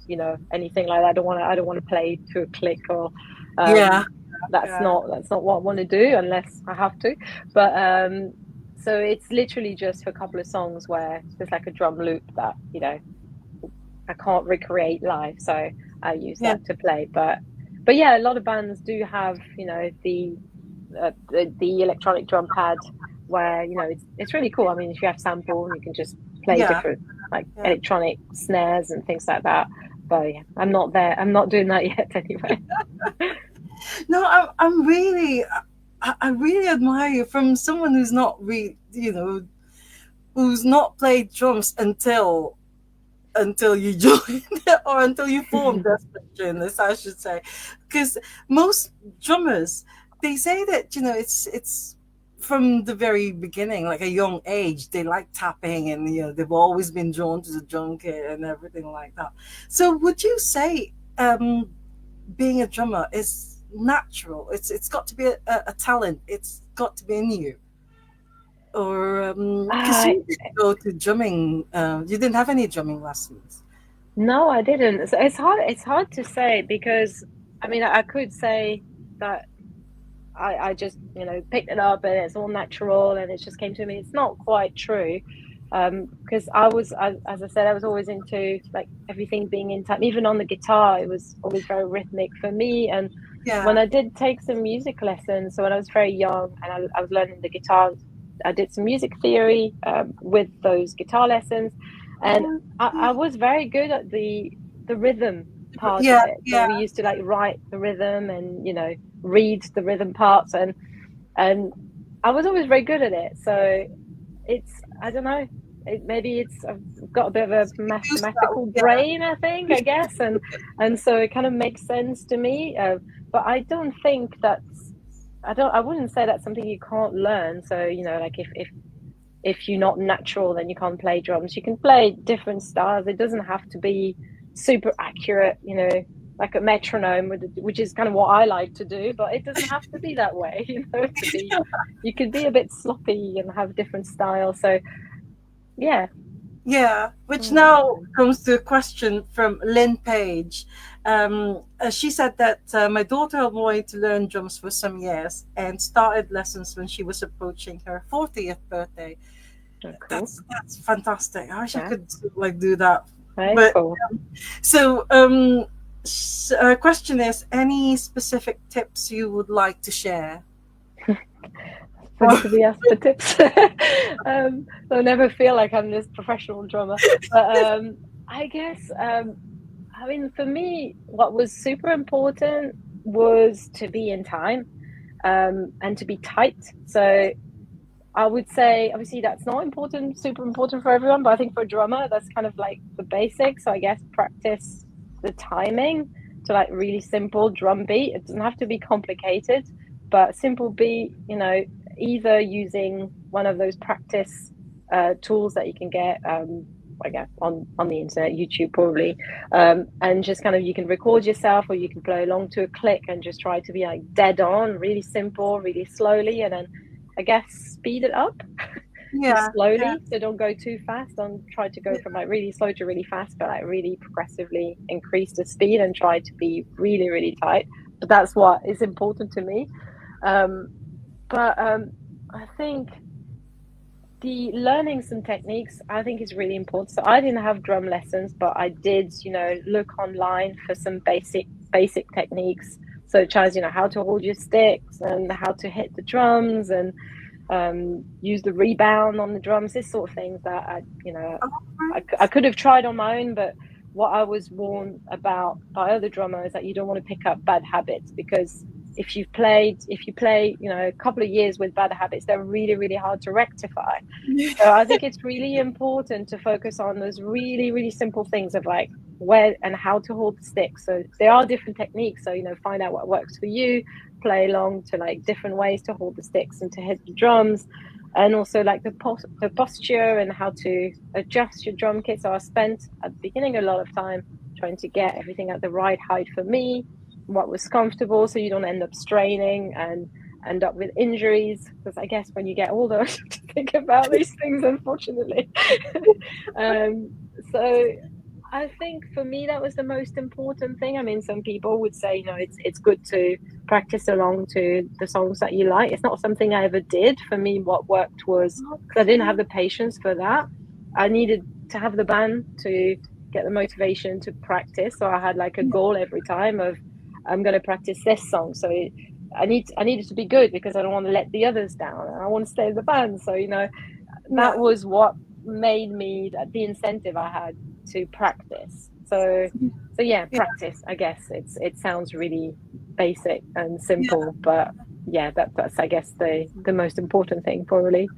anything like that. I don't want to play to a click, or yeah, um yeah, that's not what I want to do unless I have to. But so it's literally just for a couple of songs where there's like a drum loop that I can't recreate live, so I use yeah, that to play. But yeah, a lot of bands do have the electronic drum pad where it's really cool. I mean, if you have sample, you can just play yeah, different like yeah. electronic snares and things like that. But yeah, I'm not there. I'm not doing that yet anyway. No, I'm really, I really admire you from someone who's not who's not played drums until you joined or until you formed Desperate Journalists, I should say, because most drummers they say that it's from the very beginning, like a young age, they like tapping, and they've always been drawn to the drum kit and everything like that. So, would you say being a drummer is natural? It's got to be a talent. It's got to be in you, or because Uh, you didn't go to drumming, you didn't have any drumming lessons. no, I didn't. So it's hard to say because I mean I could say that I just picked it up and it's all natural and it just came to me. It's not quite true, because as I said, I was always into like everything being in time. Even on the guitar, it was always very rhythmic for me. And when Yeah. I did take some music lessons, so when I was very young and I was learning the guitar, I did some music theory with those guitar lessons, and I was very good at the rhythm part of Yeah, it. So yeah, we used to like write the rhythm and read the rhythm parts, and I was always very good at it. So it's I don't know. Maybe I've got a bit of a use that. mathematical Yeah, brain, I think, I guess, and so it kind of makes sense to me. But I don't think I wouldn't say that's something you can't learn. So like if if you're not natural, then you can't play drums. You can play different styles. It doesn't have to be super accurate, like a metronome, which is kind of what I like to do, but it doesn't have to be that way, you could be a bit sloppy and have different styles. So yeah. Yeah, which now comes to a question from Lynn Page. She said that my daughter wanted to learn drums for some years and started lessons when she was approaching her 40th birthday. Oh, cool. That's fantastic. I wish I Yeah. could like do that. Very But cool. so, question is, any specific tips you would like to share? Funny to be asked for tips. I never feel like I'm this professional drummer, but I guess I mean, for me, what was super important was to be in time, and to be tight. So I would say, obviously, that's not important, super important for everyone, but I think for a drummer, that's kind of like the basics. So I guess practice the timing to like really simple drum beat. It doesn't have to be complicated, but simple beat, either using one of those practice tools that you can get, I guess on the internet, YouTube probably, and just kind of you can record yourself or you can play along to a click and just try to be like dead on, really simple, really slowly, and then I guess speed it up just slowly. So don't go too fast. Don't try to go from like really slow to really fast, but like really progressively increase the speed and try to be really, really tight. But that's what is important to me. I think the learning some techniques, I think, is really important. So I didn't have drum lessons, but I did, look online for some basic techniques, such as, how to hold your sticks and how to hit the drums and use the rebound on the drums, this sort of things that I could have tried on my own. But what I was warned about by other drummers is that you don't want to pick up bad habits, because if you play, a couple of years with bad habits, they're really, really hard to rectify. So I think it's really important to focus on those really, really simple things of like where and how to hold the stick. So there are different techniques. So, find out what works for you, play along to like different ways to hold the sticks and to hit the drums, and also like the posture and how to adjust your drum kit. So I spent at the beginning a lot of time trying to get everything at the right height for me, what was comfortable, so you don't end up straining and end up with injuries, because I guess when you get older you have to think about these things, unfortunately. So I think for me that was the most important thing. I mean, some people would say, it's good to practice along to the songs that you like. It's not something I ever did. For me, what worked was, because I didn't have the patience for that, I needed to have the band to get the motivation to practice. So I had like a goal every time of, I'm going to practice this song. So I needed to be good, because I don't want to let the others down, and I want to stay in the band. So, that was what made me the incentive I had to practice. So yeah, practice. I guess it sounds really basic and simple, but yeah, that's I guess the most important thing probably.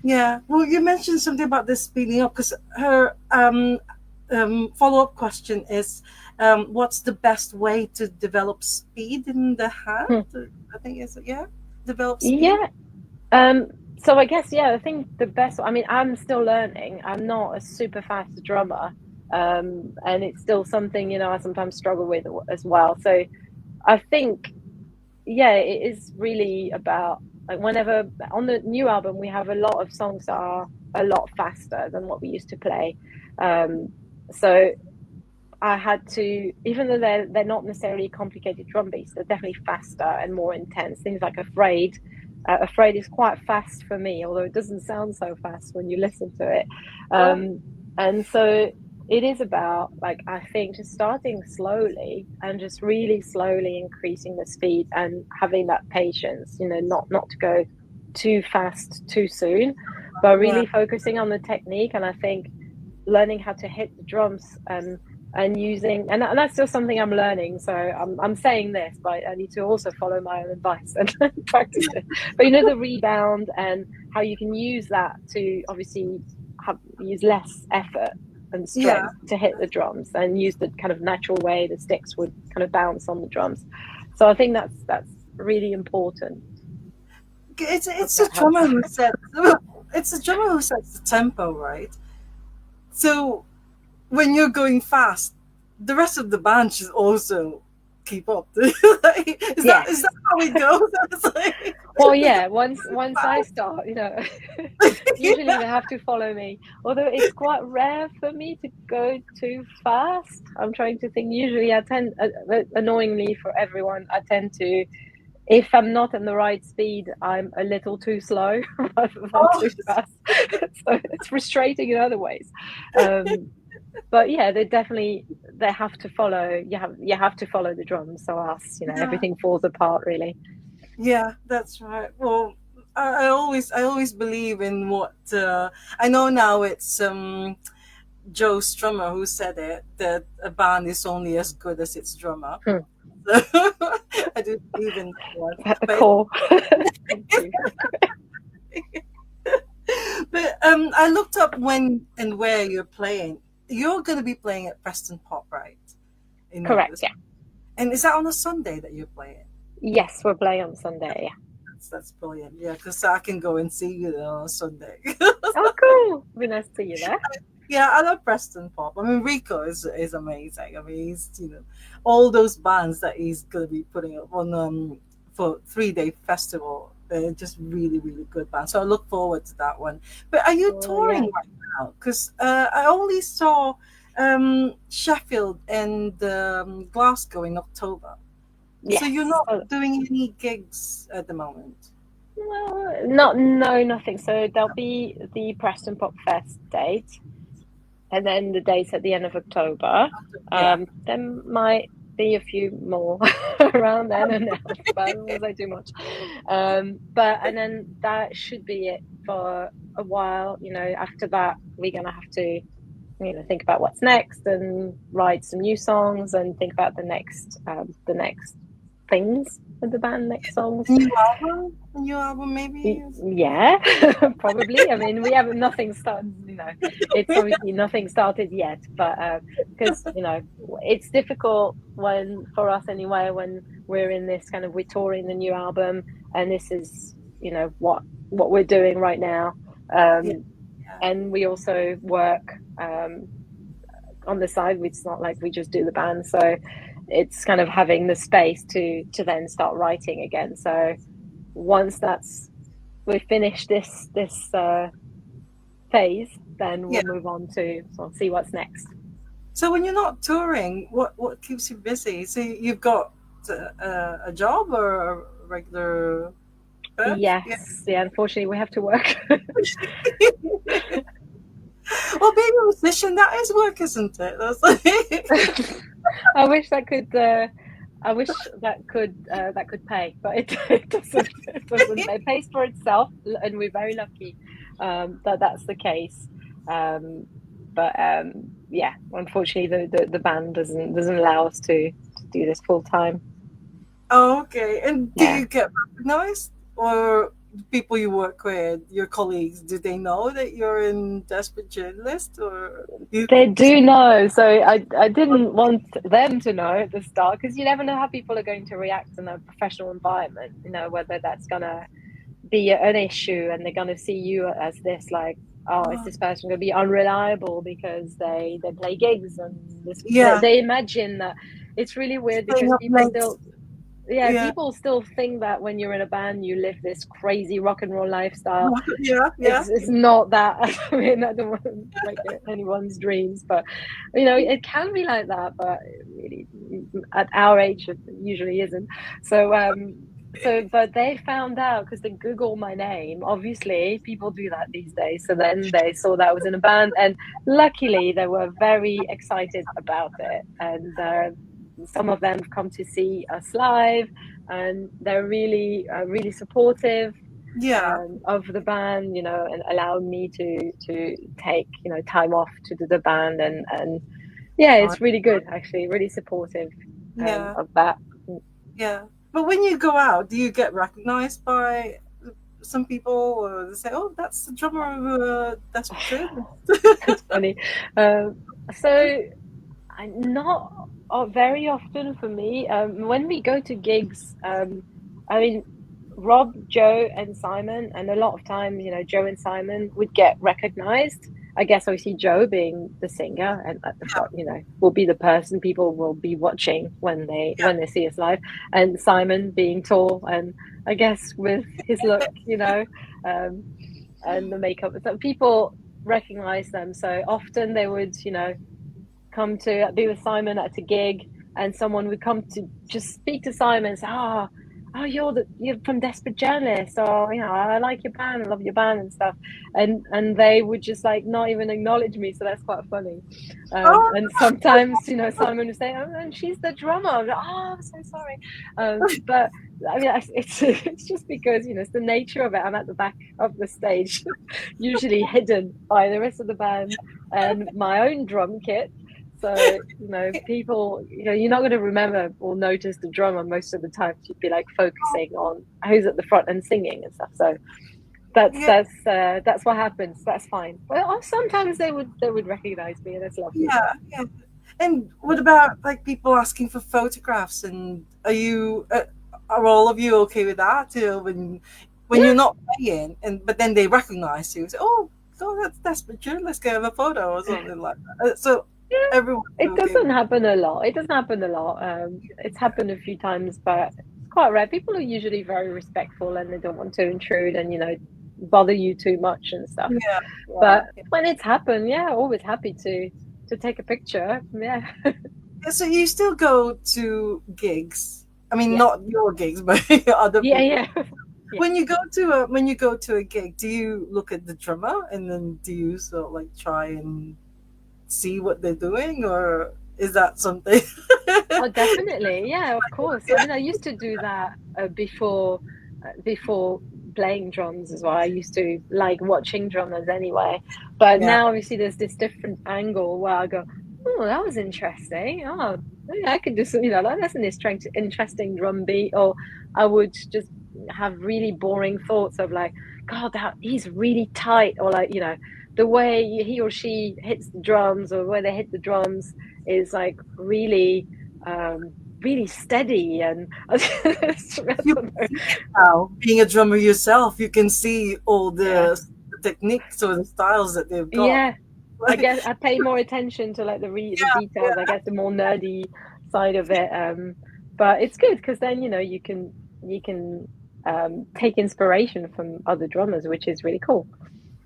Yeah. Well, you mentioned something about this speeding up, because her follow-up question is, what's the best way to develop speed in the hand? I think is develop speed. Yeah. So I guess, I think the best, I mean, I'm still learning. I'm not a super fast drummer. And it's still something, I sometimes struggle with as well. So I think, it is really about, like, whenever on the new album, we have a lot of songs that are a lot faster than what we used to play. So I had to, even though they're not necessarily complicated drum beats, they're definitely faster and more intense. Things like Afraid. Afraid is quite fast for me, although it doesn't sound so fast when you listen to it. And so it is about, like, I think just starting slowly and just really slowly increasing the speed and having that patience, not to go too fast too soon, but really focusing on the technique. And I think learning how to hit the drums and using, and that's still something I'm learning. So I'm saying this, but I need to also follow my own advice and practice it. But the rebound and how you can use that to obviously use less effort and strength to hit the drums, and use the kind of natural way the sticks would kind of bounce on the drums. So I think that's really important. It's a drummer who said it's the drummer who sets the tempo, right? So when you're going fast, the rest of the band should also keep up. Like, is Yes. that how it goes? It's like, Well, yeah, once I start, usually they have to follow me. Although it's quite rare for me to go too fast. I'm trying to think. Usually, I tend, annoyingly for everyone, I tend to, if I'm not in the right speed, I'm a little too slow rather than oh, too fast. So it's frustrating in other ways. Um, but yeah, they have to follow. You have to follow the drums, so else, yeah, everything falls apart really. yeah, that's right. Well, I always believe in what I know now. It's Joe Strummer who said it, that a band is only as good as its drummer. Hmm. So I do believe in that one. At the But core. Thank you. I looked up when and where you're playing. You're going to be playing at Preston Pop, right? In Correct, August. yeah. And is that on a Sunday that you're playing? Yes, we're playing on Sunday. That's brilliant. Yeah, because I can go and see you on a Sunday. Oh, cool. It'll be nice to see you there. Yeah, I love Preston Pop. I mean, Rico is amazing. I mean, he's all those bands that he's gonna be putting up on for 3 day festival. They're just really really good bands. So I look forward to that one. But are you Oh, touring yeah. right now? Because I only saw Sheffield and Glasgow in October. So you're Yes. not doing any gigs at the moment. Well, not no nothing. So there'll be the Preston Pop Fest date, and then the dates at the end of October. Yeah. There might be a few more around then announced, but I don't want to say too much. But and then that should be it for a while. After that, we're gonna have to think about what's next and write some new songs and think about the next things with the band, next songs. A new album maybe. Yeah, probably. I mean, we haven't nothing started. It's obviously nothing started yet, but because it's difficult for us anyway when we're in this kind of we're touring the new album and this is what we're doing right now, Yeah. and we also work on the side. It's not like we just do the band, so it's kind of having the space to then start writing again. So once we finish this phase, then Yeah. we'll move on to sort of see what's next. So when you're not touring, what keeps you busy? So you've got a job or a regular work? Yeah. Yes, yeah. Unfortunately, we have to work. Well, being a musician, that is work, isn't it? That's like, I wish that could. That could pay, but it doesn't. It doesn't. It pays for itself, and we're very lucky that that's the case. But yeah, unfortunately, the band doesn't allow us to do this full time. oh, okay. And do Yeah. you get recognized, or the people you work with, your colleagues, do they know that you're in Desperate Journalist, or you? They do know, so I didn't want them to know at the start because you never know how people are going to react in a professional environment. Whether that's gonna be an issue and they're gonna see you as this like, oh, is Oh, this person gonna be unreliable because they play gigs and yeah, they imagine that. It's really weird staying because up people late. still yeah, Yeah, people still think that when you're in a band you live this crazy rock and roll lifestyle. yeah, yeah. It's not that. I mean, I don't want to break anyone's dreams, but it can be like that. But really, at our age, it usually isn't. But they found out because they Google my name. Obviously, people do that these days. So then they saw that I was in a band, and luckily they were very excited about it. And some of them come to see us live, and they're really, really supportive Yeah. of the band, and allowed me to take time off to do the band, and yeah, it's really good actually, really supportive Yeah, of that. yeah. But when you go out, do you get recognized by some people, or they say, "Oh, that's the drummer of Desperate It's funny. So I not very often for me. When we go to gigs, I mean, Rob, Joe, and Simon, and a lot of times, Joe and Simon would get recognized. I guess obviously Joe being the singer and at the front, will be the person people will be watching Yeah, when they see us live, and Simon being tall and I guess with his look, um, and the makeup, so people recognize them. So often they would, come to be with Simon at a gig, and someone would come to just speak to Simon and say, "Oh, you're from Desperate Journalist, or I like your band, I love your band and stuff," and they would just like not even acknowledge me. So that's quite funny. oh, And sometimes, Simon would say, "Oh, and she's the drummer." I'm like, "Oh, I'm so sorry," but. I mean, it's just because it's the nature of it. I'm at the back of the stage, usually hidden by the rest of the band and my own drum kit. So, people, you're not going to remember or notice the drummer most of the time. You'd be like focusing on who's at the front and singing and stuff. So that's yeah, that's that's what happens. That's fine. Well, sometimes they would recognize me, and that's lovely. yeah, yeah. And what about like people asking for photographs? And are all of you okay with that? When you're Yeah, not playing, and but then they recognize you, say, "Oh, God, that's Mature. Let's get a photo," or something like that. So yeah. everyone's It okay doesn't with happen a lot. It doesn't happen a lot. It's happened a few times, but it's quite rare. People are usually very respectful and they don't want to intrude and bother you too much and stuff. it. Yeah, But yeah. when it's happened, yeah, always happy to take a picture. Yeah. Yeah, so you still go to gigs. I mean, Yeah. not your gigs, but other Yeah, people. yeah. Yeah. When you go to a gig, do you look at the drummer and then do you sort of like try and see what they're doing, or is that something? Oh, definitely. Yeah, of course. I mean, I used to do that before playing drums as well. I used to like watching drummers anyway. But Yeah, now obviously there's this different angle where I go, oh, that was interesting. Oh, maybe I could do some, that's an interesting drum beat. Or I would just have really boring thoughts of like, God, that he's really tight, or like, the way he or she hits the drums or where they hit the drums is like really steady and I you don't know. now being a drummer yourself, you can see all Yeah, the techniques or the styles that they've got. yeah. I guess I pay more attention to like the Yeah, details. I guess the more nerdy side of it. But it's good because then you can take inspiration from other drummers, which is really cool.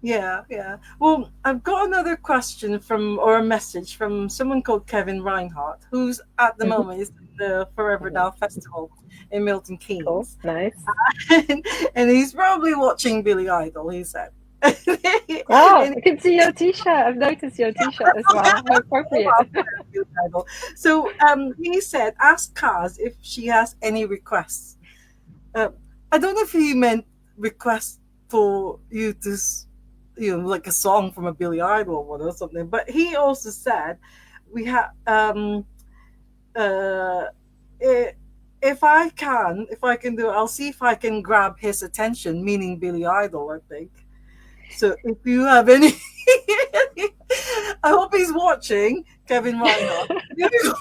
yeah, yeah. Well, I've got another question or a message from someone called Kevin Reinhardt, who's at the Hmm. moment is in the Forever Hmm. Now Festival in Milton Cool, Keynes. nice. and he's probably watching Billy Idol, he said. Oh, And I can see your t-shirt. I've noticed your t-shirt as well. How appropriate. Billy Idol. So he said, ask Kaz if she has any requests. Uh, I don't know if he meant requests for you to, like a song from a Billy Idol one or something. But he also said, we have, uh, i- if I can do it, I'll see if I can grab his attention, meaning Billy Idol, I think. So if you have any, I hope he's watching, Kevin Reinhardt.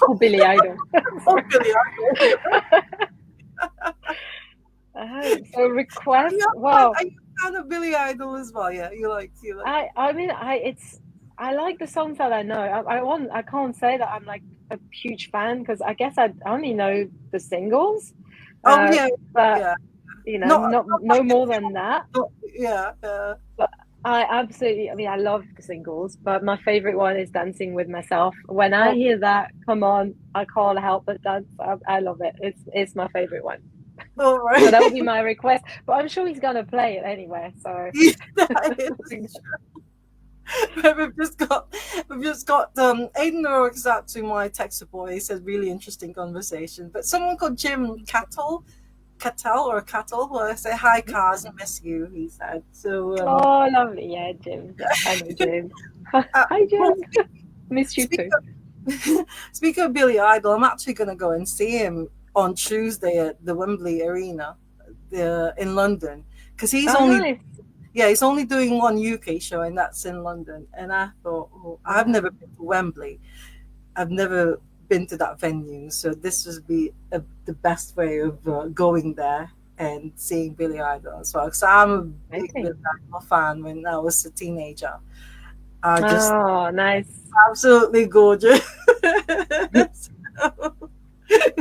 Oh, Billy Idol. Oh, Sorry. Billy Idol. So request. Are Well, you a fan of Billy Idol as well? Yeah, you like. I mean I like the songs that I know. I can't say that I'm like a huge fan because I guess I only know the singles. Oh Uh, yeah, but yeah. not Not no like more than that. yeah, But I mean, I love the singles, but my favorite one is Dancing with Myself. When I oh, hear that, come on, I can't help but dance. I love it. It's my favorite one. all So right. that would be my request. But I'm sure he's gonna play it anyway. So Yeah, that is. we've just got Aiden works out to my tech support. He said really interesting conversation. But someone called Jim Cattle, well, I say hi, cars, I miss you. He said so. Oh, lovely. Yeah, Jim. Yeah, I know Jim. Hi, Well, Jim. Miss you speak too. speaking of Billy Idol, I'm actually going to go and see him on Tuesday at the Wembley Arena, in London, because Oh, nice. he's only doing one UK show, and that's in London. And I thought, oh, I've Yeah. never been to Wembley. I've never been to that venue, so this would be the best way of going there. and seeing Billy Idol as well. So I'm a big Billy Amazing. Idol fan when I was a teenager. Just Oh, nice. absolutely gorgeous. So,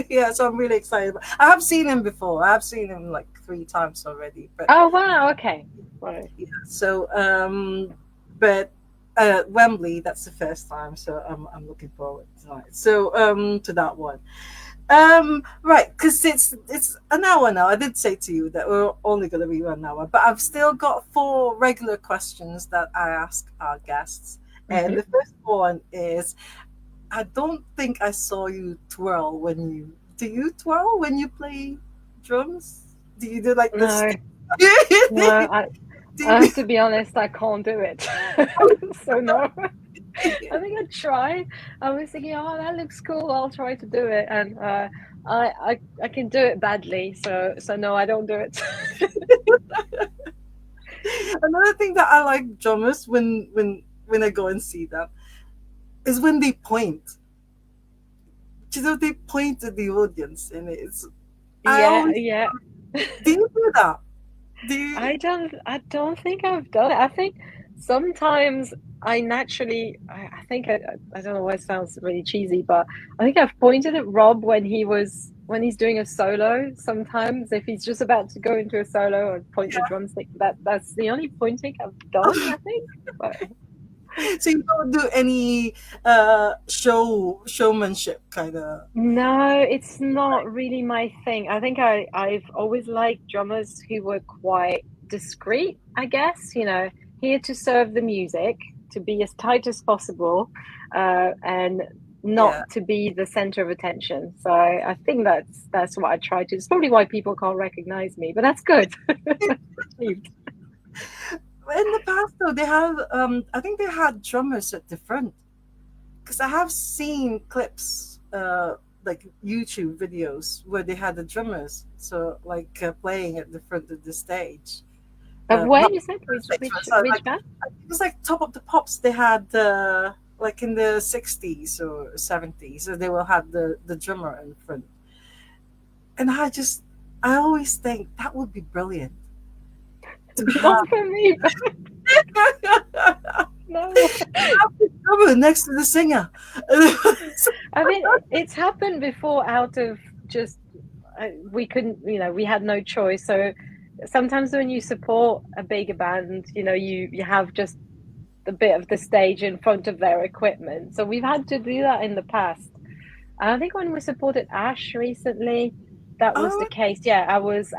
yeah, so I'm really excited. I have seen him before. I have seen him like 3 times already. But Oh, wow. Okay. Right. yeah, so but Wembley, that's the first time. So I'm looking forward to it. So to that one. Right, because it's an hour now. I did say to you that we're only going to be 1 hour, but I've still got 4 regular questions that I ask our guests. And Hmm. the first one is, I don't think I saw you twirl when you do you twirl when you play drums? Do you do like this? No, no. Do I you, have to be honest. I can't do it. So no. I think I tried. I was thinking, oh, that looks cool. I'll try to do it, and I can do it badly. So no, I don't do it. Another thing that I like drummers when I go and see them is when they point. You know, they point at the audience, and it's I Yeah, always yeah. do you do that? Do you? I don't think I've done it. I think sometimes I naturally I think I don't know why it sounds really cheesy, but I think I've pointed at Rob when he's doing a solo. Sometimes if he's just about to go into a solo or point the drumstick, that's the only pointing I've done, I think. But So you don't do any showmanship kind of no, it's not really my thing. I think I've always liked drummers who were quite discreet, I guess, here to serve the music, to be as tight as possible, and not yeah. to be the center of attention. So I think that's what I try to. It's probably why people can't recognize me, but that's good. Achieved. In the past though, they have I think they had drummers at the front because I have seen clips like YouTube videos where they had the drummers so like playing at the front of the stage. Of where Not you said stage, but so, which like band? it was like Top of the Pops. They had like in the 60s or 70s, so they will have the drummer in front. And I always think that would be brilliant to Not have for me, but no. the drummer next to the singer. I mean, it's happened before out of just we couldn't, we had no choice. So sometimes when you support a bigger band, you have just a bit of the stage in front of their equipment. So we've had to do that in the past. And I think when we supported Ash recently, that was the Oh case. Yeah, I was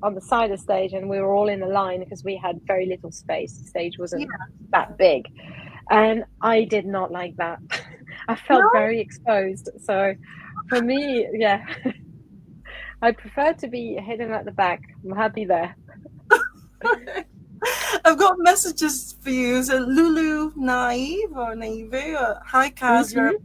on the side of the stage, and we were all in a line because we had very little space. The stage yeah, wasn't that big, and I did not like that. I felt no. very exposed. So for me, yeah, I prefer to be hidden at the back. I'm happy there. I've got messages for you. So Lulu Naive or Naive. Hi Kaz, you're Hmm.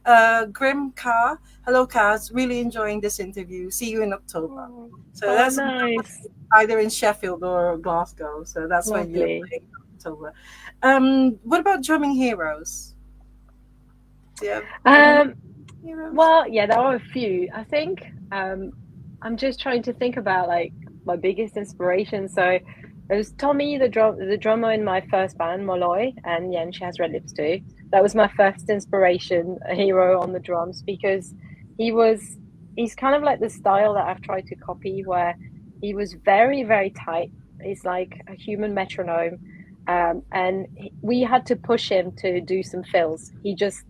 amazing. Grim Car. Hello Kaz. Really enjoying this interview. See you in October. Oh, So oh, that's nice. either in Sheffield or Glasgow. So that's when you're Lovely. playing in October. What about drumming heroes? Do you have any Um, heroes? well, yeah, there are a few. I think I'm just trying to think about like my biggest inspiration. So it was Tommy, the drummer in my first band, Molloy, and yeah, and she has red lips too. That was my first inspiration, a hero on the drums, because he was he's kind of like the style that I've tried to copy, where he was very, very tight. He's like a human metronome. And we had to push him to do some fills. He just,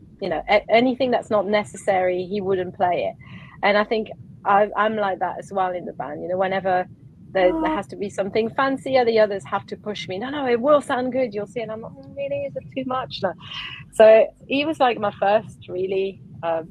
anything that's not necessary, he wouldn't play it. And I think I'm like that as well in the band. Whenever there Oh, has to be something fancier, the others have to push me. No, no, it will sound good. You'll see. And I'm like, really? Is it too much? No. So he was like my first really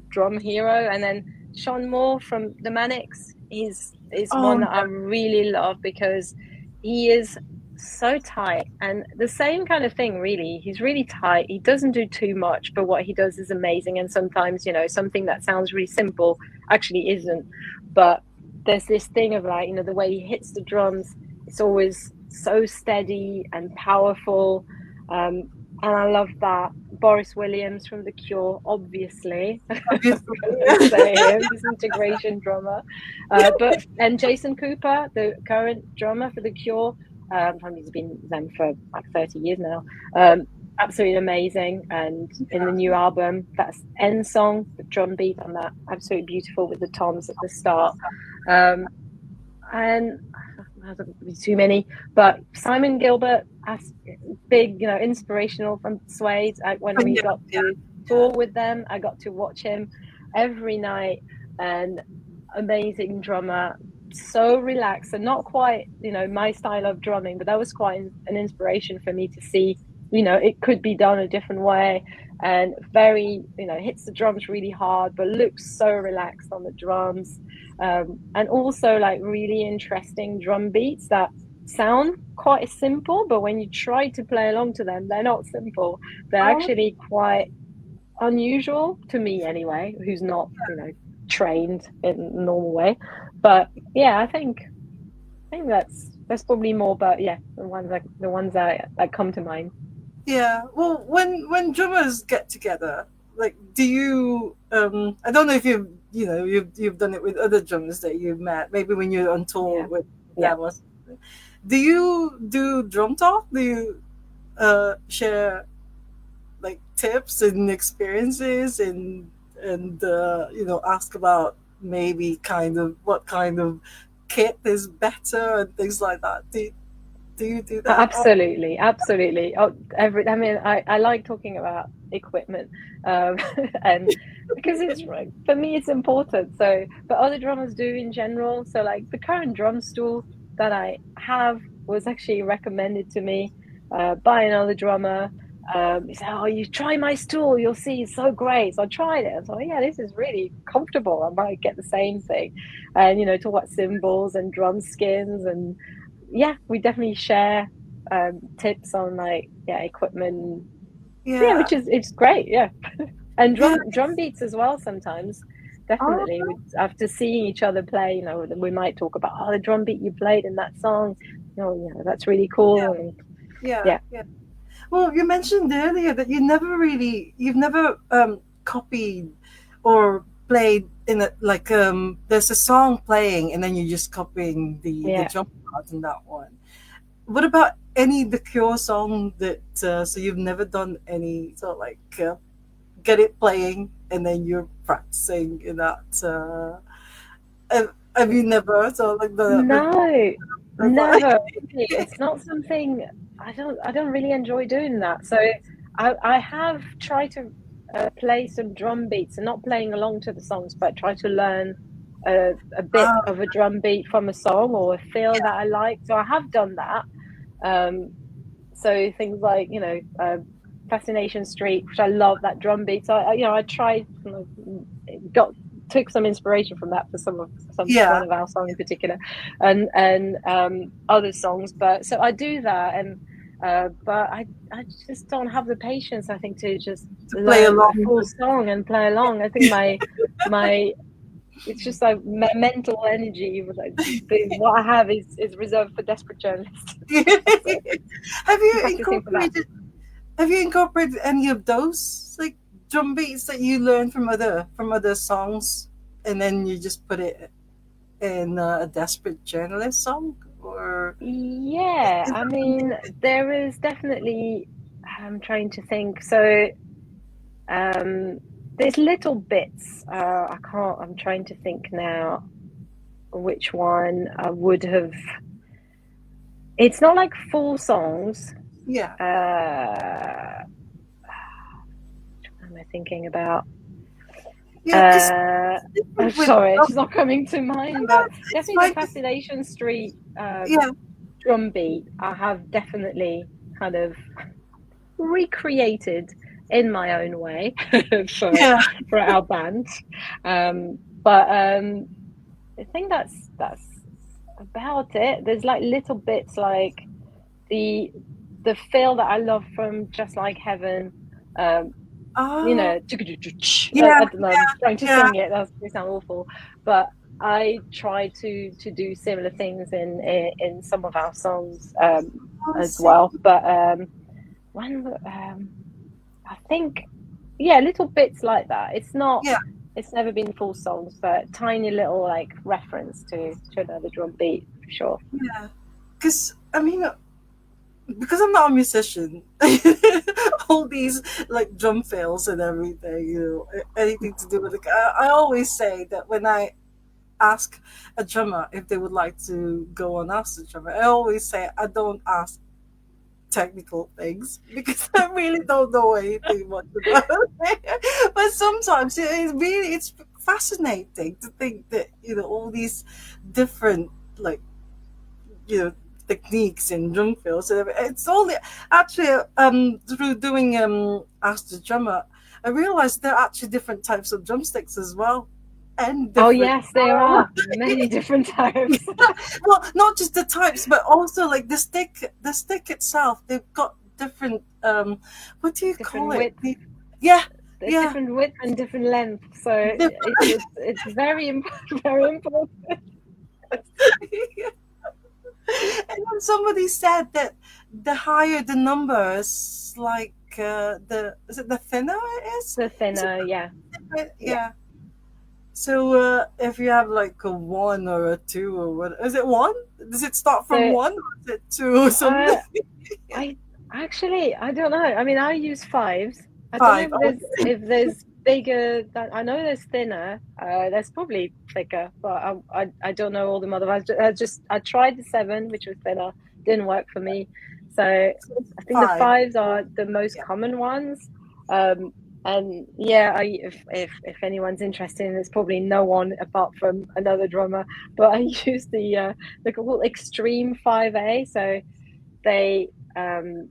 drum hero. And then Sean Moore from the Manics is one oh that I really love because he is so tight and the same kind of thing. Really, he's really tight. He doesn't do too much, but what he does is amazing. And sometimes, something that sounds really simple actually isn't. But there's this thing of like, the way he hits the drums, it's always so steady and powerful. um and I love that. Boris Williams from The Cure, obviously. Obviously. Gotta say him, disintegration drummer. And Jason Cooper, the current drummer for The Cure, he's been with them for like 30 years now. Absolutely amazing. And in the new album, that's End Song, the drum beat on that, absolutely beautiful with the toms at the start. And hasn't been too many, but Simon Gilbert has big, inspirational from Suede. When we got to tour with them, I got to watch him every night, and amazing drummer, so relaxed and not quite, my style of drumming, but that was quite an inspiration for me to see, it could be done a different way, and very, hits the drums really hard, but looks so relaxed on the drums. And also like really interesting drum beats that sound quite simple, but when you try to play along to them, they're not simple. They're actually quite unusual to me anyway, who's not, trained in a normal way. But yeah, I think that's probably more, but yeah, the ones that come to mind. Yeah. Well, when drummers get together, like, do you? I don't know if you've done it with other drummers that you've met. Maybe when you're on tour with them or something. Do you do drum talk? Do you share like tips and experiences and ask about maybe what kind of kit is better and things like that? Do you do that? Absolutely. I like talking about equipment, and because for me it's important. So, but other drummers do in general. So, like the current drum stool that I have was actually recommended to me by another drummer. He said, "Oh, you try my stool, you'll see, it's so great." So I tried it. I thought, "Yeah, this is really comfortable. I might get the same thing." And talk about cymbals and drum skins, and yeah, we definitely share tips on equipment. Yeah, which is it's great. Yeah, and drum beats as well sometimes. Definitely, after seeing each other play, we might talk about the drum beat you played in that song. That's really cool. Yeah. Well, you mentioned earlier that you've never copied or played in a like there's a song playing and then you're just copying the drum part in that one. What about any The Cure song that so you've never done any sort of like get it playing and then you're practicing in that? Have you never so like no, never. It's not something I don't really enjoy doing that. So I have tried to play some drum beats and not playing along to the songs, but try to learn a bit of a drum beat from a song or a feel that I like. So I have done that. So things like Fascination Street, which I love that drum beat. So I tried, took some inspiration from that for one of our songs in particular, and other songs. But so I do that, and but I just don't have the patience, I think, to just play learn along a full song and play along. I think my it's just like mental energy. What I have is reserved for desperate journalists. Have you incorporated any of those like drum beats that you learned from other songs, and then you just put it in a desperate journalist song? Or yeah, I mean, there is definitely. I'm trying to think. So, there's little bits. I'm trying to think now which one I would have. It's not like full songs. Yeah. What am I thinking about? Yeah, I'm sorry, it's not coming to mind. But definitely the Fascination Street drum beat, I have definitely kind of recreated in my own way for our band. But I think that's about it. There's like little bits like the feel that I love from Just Like Heaven. I don't know, I'm trying to sing it. They sound awful, but I try to do similar things in some of our songs as well. But When I think, yeah, little bits like that. It's not. Yeah, It's never been full songs, but tiny little like reference to another drum beat for sure. yeah. Because I mean, because I'm not a musician, all these like drum fills and everything, anything to do with it. I always say that when I ask a drummer if they would like to go on Ask the Drummer, I always say I don't ask technical things because I really don't know anything much about it. But sometimes it's fascinating to think that all these different like you know techniques in drum fills. It's only actually through doing Ask the Drummer, I realized there are actually different types of drumsticks as well, and Oh different. yes, there are many different types. Well, not just the types, but also like the stick. The stick itself, they've got different. What do you call Different it? width, Yeah, there's yeah. different width and different length. So Different. it's very very important. And then somebody said that the higher the numbers, like the is it the thinner it is? The Is it thinner, yeah, right? yeah. Yeah. So if you have like a one or a two or what is it one? Does it start from So one or is it two or something? uh, I actually I don't know. I mean, I use fives. I don't know Five. if there's bigger. I know there's thinner. There's probably thicker, but I don't know all the models. I tried the seven, which was thinner, didn't work for me. So I think the Five. fives are the most Yeah. common ones. Um, and yeah, if anyone's interested, there's probably no one apart from another drummer. But I use the called Extreme 5A. So they um,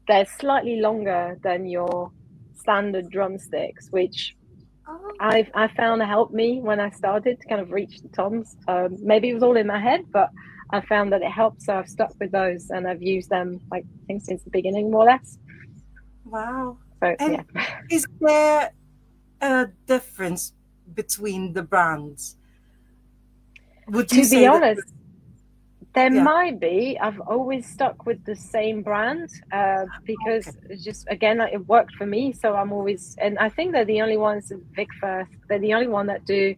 they're slightly longer than your standard drumsticks, which Oh, I found helped me when I started to kind of reach the toms. Maybe it was all in my head, but I found that it helped, so I've stuck with those and I've used them like I think since the beginning, more or less. wow. So And yeah. is there a difference between the brands? Would you To be say that? honest, there Yeah. might be. I've always stuck with the same brand Okay. because it's just again like, it worked for me. So I'm always, and I think they're the only ones. Vic Firth, they're the only one that do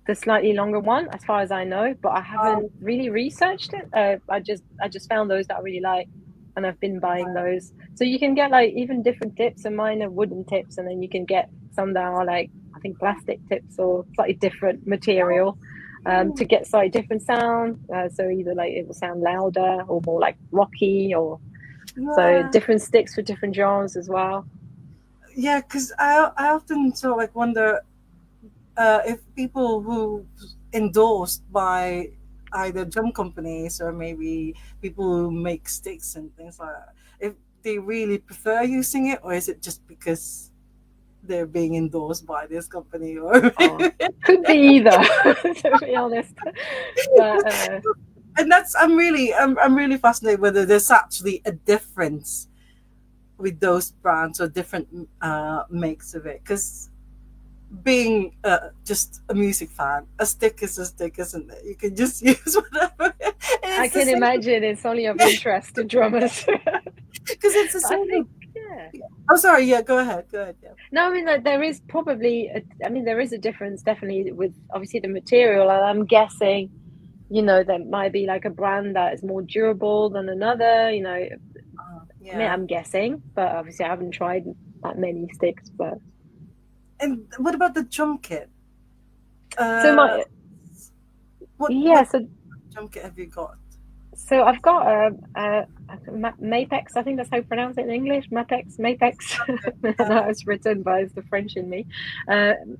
the slightly longer one, as far as I know. But I Um, haven't really researched it. I just found those that I really like, and I've been buying those. So you can get like even different tips, and mine are wooden tips, and then you can get some that are like I think plastic tips or slightly different material to get slightly different sound. So either like it will sound louder or more like rocky, or so yeah. different sticks for different genres as well. Yeah, because I often sort of like wonder if people who endorsed by either drum companies or maybe people who make sticks and things like that, if they really prefer using it, or is it just because they're being endorsed by this company or Or could be either, to be honest. But and that's I'm really fascinated whether there's actually a difference with those brands or different makes of it, because being just a music fan, a stick is a stick, isn't it? You can just use whatever, and I it's the can same imagine it's only of interest to drummers. because it's the But I same. think, yeah. Oh, sorry. Yeah, go ahead. Go ahead. Yeah. No, I mean, like, there is probably, I mean, there is a difference definitely with obviously the material. And I'm guessing, there might be like a brand that is more durable than another, I mean, Yeah. I'm guessing, but obviously I haven't tried that many sticks. But And what about the drum kit? so Uh, my, yeah, what so drum kit have you got? So I've got Mapex. I think that's how you pronounce it in English. Mapex. I don't know how it's written, but it's the French in me.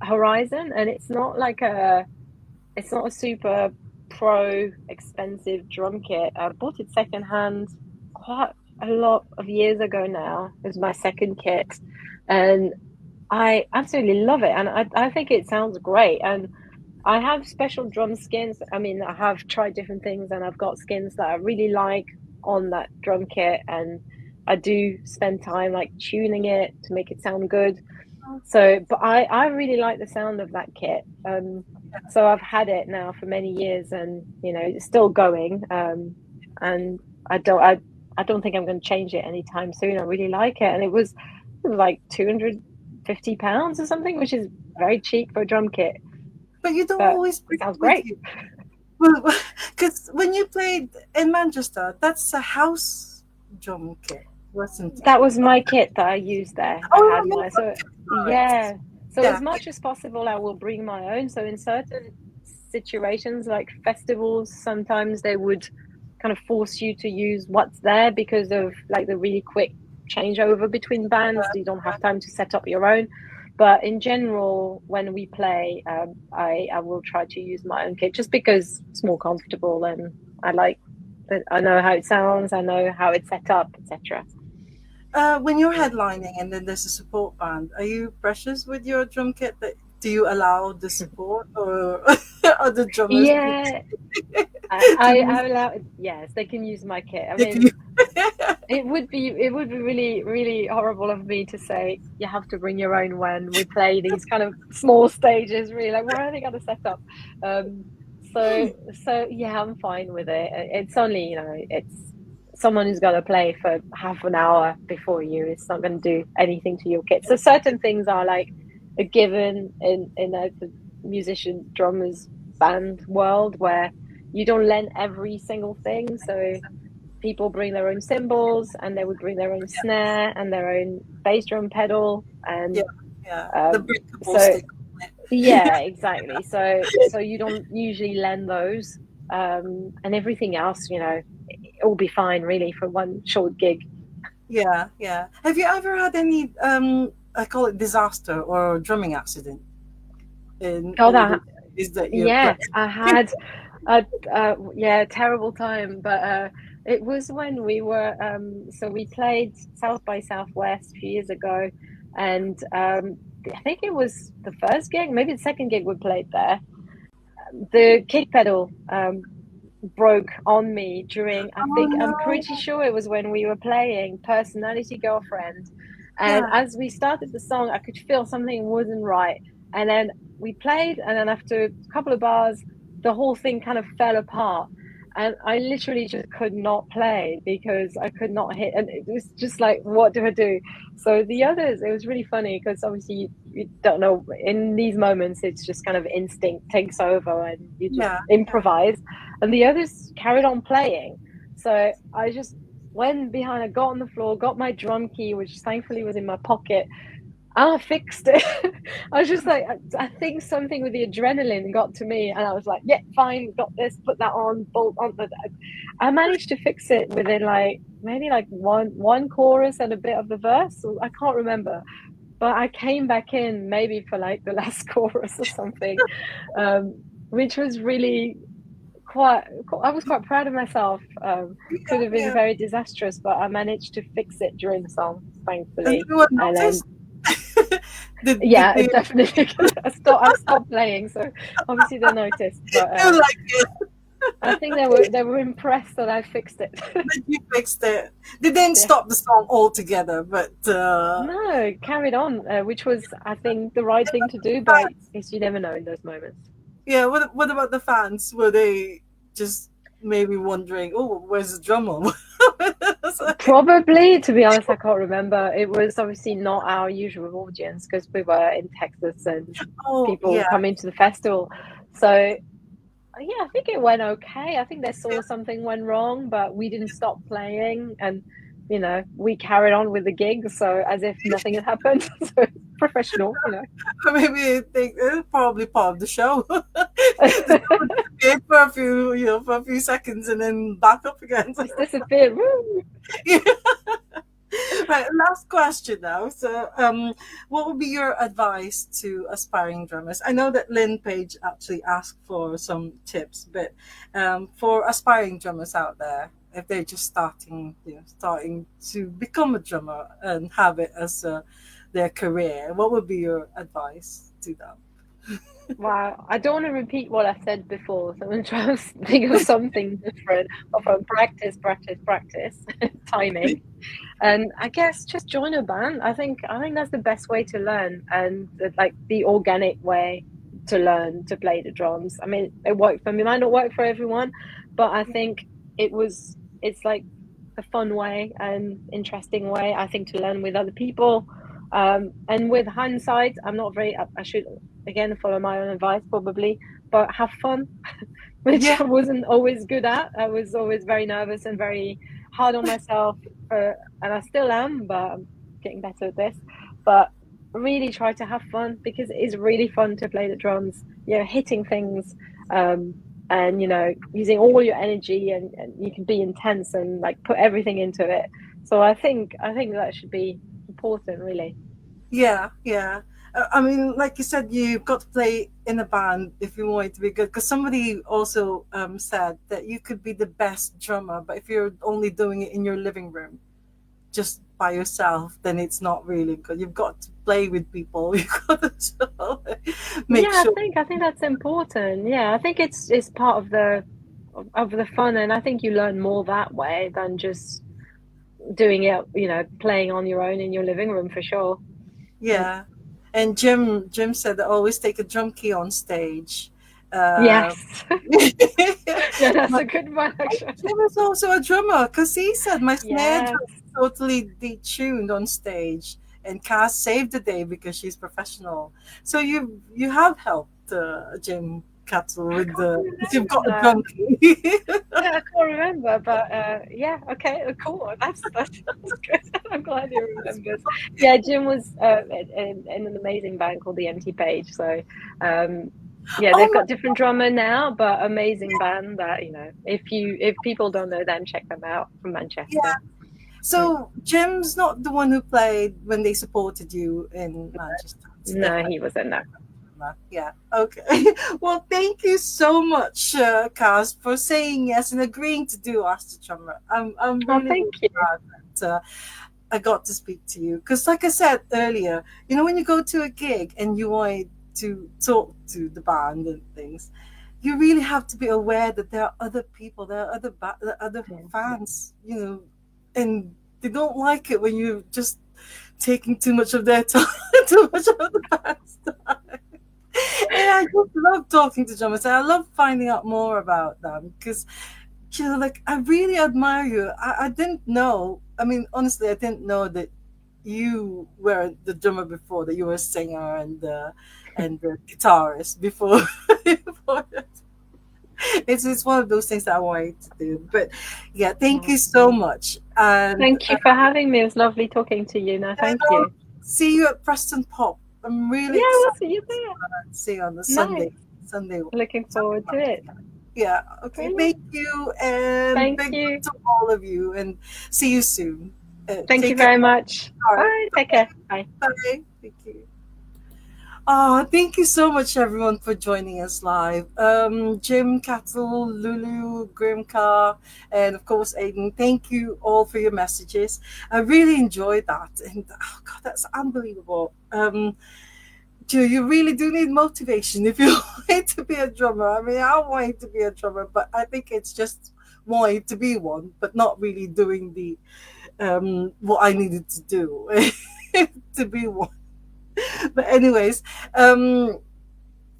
Horizon, and it's not a super pro expensive drum kit. I bought it secondhand quite a lot of years ago now. It was my second kit, and I absolutely love it, and I think it sounds great. And I have special drum skins. I mean, I have tried different things and I've got skins that I really like on that drum kit. And I do spend time like tuning it to make it sound good. So, but I really like the sound of that kit. So I've had it now for many years and, it's still going. And I don't, I don't think I'm going to change it anytime soon. I really like it, and it was like £250 or something, which is very cheap for a drum kit, But you don't but always it bring it sounds with great. you. Because when you played in Manchester, that's a house drum kit, wasn't it? That was my kit that I used there. I Oh, had yeah, my so right. yeah. So Yeah, as much as possible, I will bring my own. So in certain situations like festivals, sometimes they would kind of force you to use what's there because of like the really quick changeover between bands. You don't have time to set up your own. But in general, when we play, I will try to use my own kit just because it's more comfortable and I like that. I know how it sounds. I know how it's set up, etc. when you're headlining and then there's a support band, are you precious with your drum kit? That do you allow the support or or the drummers Yeah, to I use? allow. Yes, they can use my kit. I They can use mean, it would be really really horrible of me to say you have to bring your own when we play these kind of small stages. Really, like where are they going to set up? Um, so yeah, I'm fine with it. It's only it's someone who's going to play for half an hour before you. It's not going to do anything to your kit. So certain things are like a given in the musician drummers band world where you don't lend every single thing. So people bring their own cymbals and they would bring their own snare and their own bass drum pedal Yeah, and yeah, the um, breakable so stick. yeah, exactly. So you don't usually lend those, and everything else, it will be fine really for one short gig. Yeah, yeah. Have you ever had any I call it disaster or drumming accident in Oh, all that the is that you play? yeah, I had yeah, terrible time, but it was when we were so we played South by Southwest a few years ago, and I think it was the first gig, maybe the second gig we played there. The kick pedal broke on me during, I Oh think, I'm pretty no! sure it was when we were playing Personality Girlfriend. And Yeah, as we started the song, I could feel something wasn't right. And then we played, and then after a couple of bars, the whole thing kind of fell apart. And I literally just could not play because I could not hit. And it was just like, what do I do? So the others, it was really funny because obviously you don't know. In these moments, it's just kind of instinct takes over and you just yeah, yeah. improvise, and the others carried on playing. So I just went behind, I got on the floor, got my drum key, which thankfully was in my pocket, and I fixed it. I was just like, I think something with the adrenaline got to me, and I was like, yeah, fine, got this, put that on, bolt on. I managed to fix it within like maybe like one chorus and a bit of the verse. So I can't remember, but I came back in maybe for like the last chorus or something, which was really quite. I was quite proud of myself. Could Yeah, have been yeah. very disastrous, but I managed to fix it during the song, Has thankfully. anyone And then noticed? Did yeah, they definitely. I stopped playing, so obviously they noticed. But feel like it? I think they were impressed that I fixed it. That you fixed it? They didn't Yeah. stop the song altogether, but No, carried on, which was, I think, the right thing to do, but you never know in those moments. yeah. What about the fans? Were they just maybe wondering, oh, where's the drummer? It's like, Probably, to be honest, I can't remember. It was obviously not our usual audience because we were in Texas and oh people yeah, coming to the festival. So, yeah, I think it went okay. I think they saw something went wrong, but we didn't stop playing and, we carried on with the gig. So, as if nothing had happened. So, professional. maybe I think it's probably part of the show. The drummer disappeared for a few, for a few seconds and then back up again. Just disappeared. Woo! Yeah. Right, last question now. So, what would be your advice to aspiring drummers? I know that Lynn Page actually asked for some tips, but for aspiring drummers out there, if they're just starting to become a drummer and have it as their career, what would be your advice to them? Wow, I don't want to repeat what I said before, so I'm going to try to think of something different. Or from practice, practice, practice, timing, and I guess just join a band. I think that's the best way to learn, and like the organic way to learn to play the drums. I mean, it worked for me. It might not work for everyone, but I think it's like a fun way and interesting way, I think, to learn with other people. And with hindsight, I'm not very, I should again follow my own advice probably, but have fun, which Yeah, I wasn't always good at. I was always very nervous and very hard on myself, and I still am, but I'm getting better at this. But really try to have fun because it is really fun to play the drums. Hitting things, um, and using all your energy, and you can be intense and like put everything into it. So I think that should be important, really. yeah, yeah. I mean, like you said, you've got to play in a band if you want it to be good. Because somebody also said that you could be the best drummer, but if you're only doing it in your living room, just by yourself, then it's not really good. You've got to play with people. You've got to sort of make Yeah, sure. I think that's important. Yeah, I think it's part of the fun, and I think you learn more that way than just doing it, playing on your own in your living room for sure. Mm. Yeah. And Jim said that always take a drum key on stage. Uh, Yes. Yeah, that's my a good one actually. Jim is also a drummer because he said my snare Yes. drum is totally detuned on stage, and Cass saved the day because she's professional. So you have helped Jim Cattle I with can't the because you've got a remember. drum key. Yeah, I can't remember, but yeah, okay, cool. That's good. I'm glad you remembered. Yeah, Jim was in an amazing band called the Empty Page. So, um, yeah, Oh they've my got different drummer now, but amazing band that if people don't know them, check them out from yeah. Manchester. Mm. So Jim's not the one who played when they supported you in Manchester. It's No, different. he wasn't. No. Yeah. Okay. Well, thank you so much, Kaz, for saying yes and agreeing to do Ask the Drummer. I'm Oh, really, thank really you. glad that I got to speak to you because, like I said earlier, when you go to a gig and you want to talk to the band and things, you really have to be aware that there are other people, there are other Yeah. fans, and they don't like it when you're just taking too much of their time, too much of the band's time. And I just love talking to drummers. And I love finding out more about them because, like, I really admire you. I didn't know. I mean, honestly, I didn't know that you were the drummer before, that you were a singer and the guitarist before. before that. It's one of those things that I wanted to do. But yeah, thank Yeah. you so much. And Thank you for having me. It was lovely talking to you. No, thank I'll you. see you at Preston Pop. I'm Yeah, really we'll excited see you to there. see you on the Nice. Sunday. Looking forward to it. Yeah. Okay. Brilliant. Thank you, and Thank big love you. to all of you, and see you soon. Thank you Take care. very much. All right. Bye. Take care. Bye. Bye. Thank you. Oh, thank you so much, everyone, for joining us live. Jim, Cattle, Lulu, Grimcar, and of course, Aiden. Thank you all for your messages. I really enjoyed that, and oh god, that's unbelievable. You really do need motivation if you want to be a drummer. I mean, I wanted to be a drummer, but I think it's just wanting to be one, but not really doing the what I needed to do to be one. But anyways,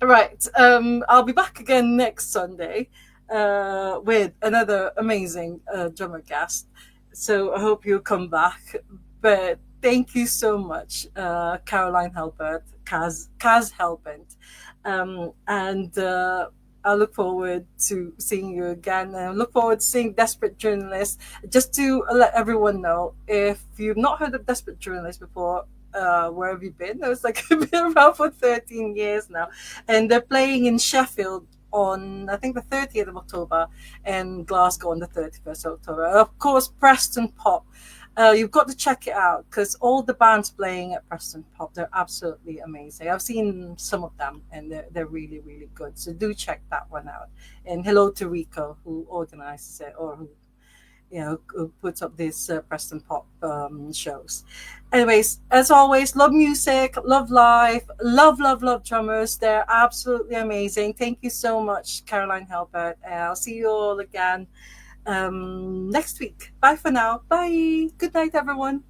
right. I'll be back again next Sunday with another amazing drummer guest. So I hope you'll come back. But thank you so much, Caroline Helbert, Kaz Helbert. And I look forward to seeing you again. And I look forward to seeing Desperate Journalist. Just to let everyone know, if you've not heard of Desperate Journalist before, where have you been? It was like I've been around for 13 years now, and they're playing in Sheffield on I think the 30th of October and Glasgow on the 31st of October. Of course, Preston Pop. You've got to check it out because all the bands playing at Preston Pop, they're absolutely amazing. I've seen some of them and they're really, really good. So do check that one out. And hello to Rico who organizes it or who puts up these Preston Pop shows. Anyways, as always, love music, love life, love drummers. They're absolutely amazing. Thank you so much, Caroline Helbert. And I'll see you all again next week. Bye for now. Bye. Good night, everyone.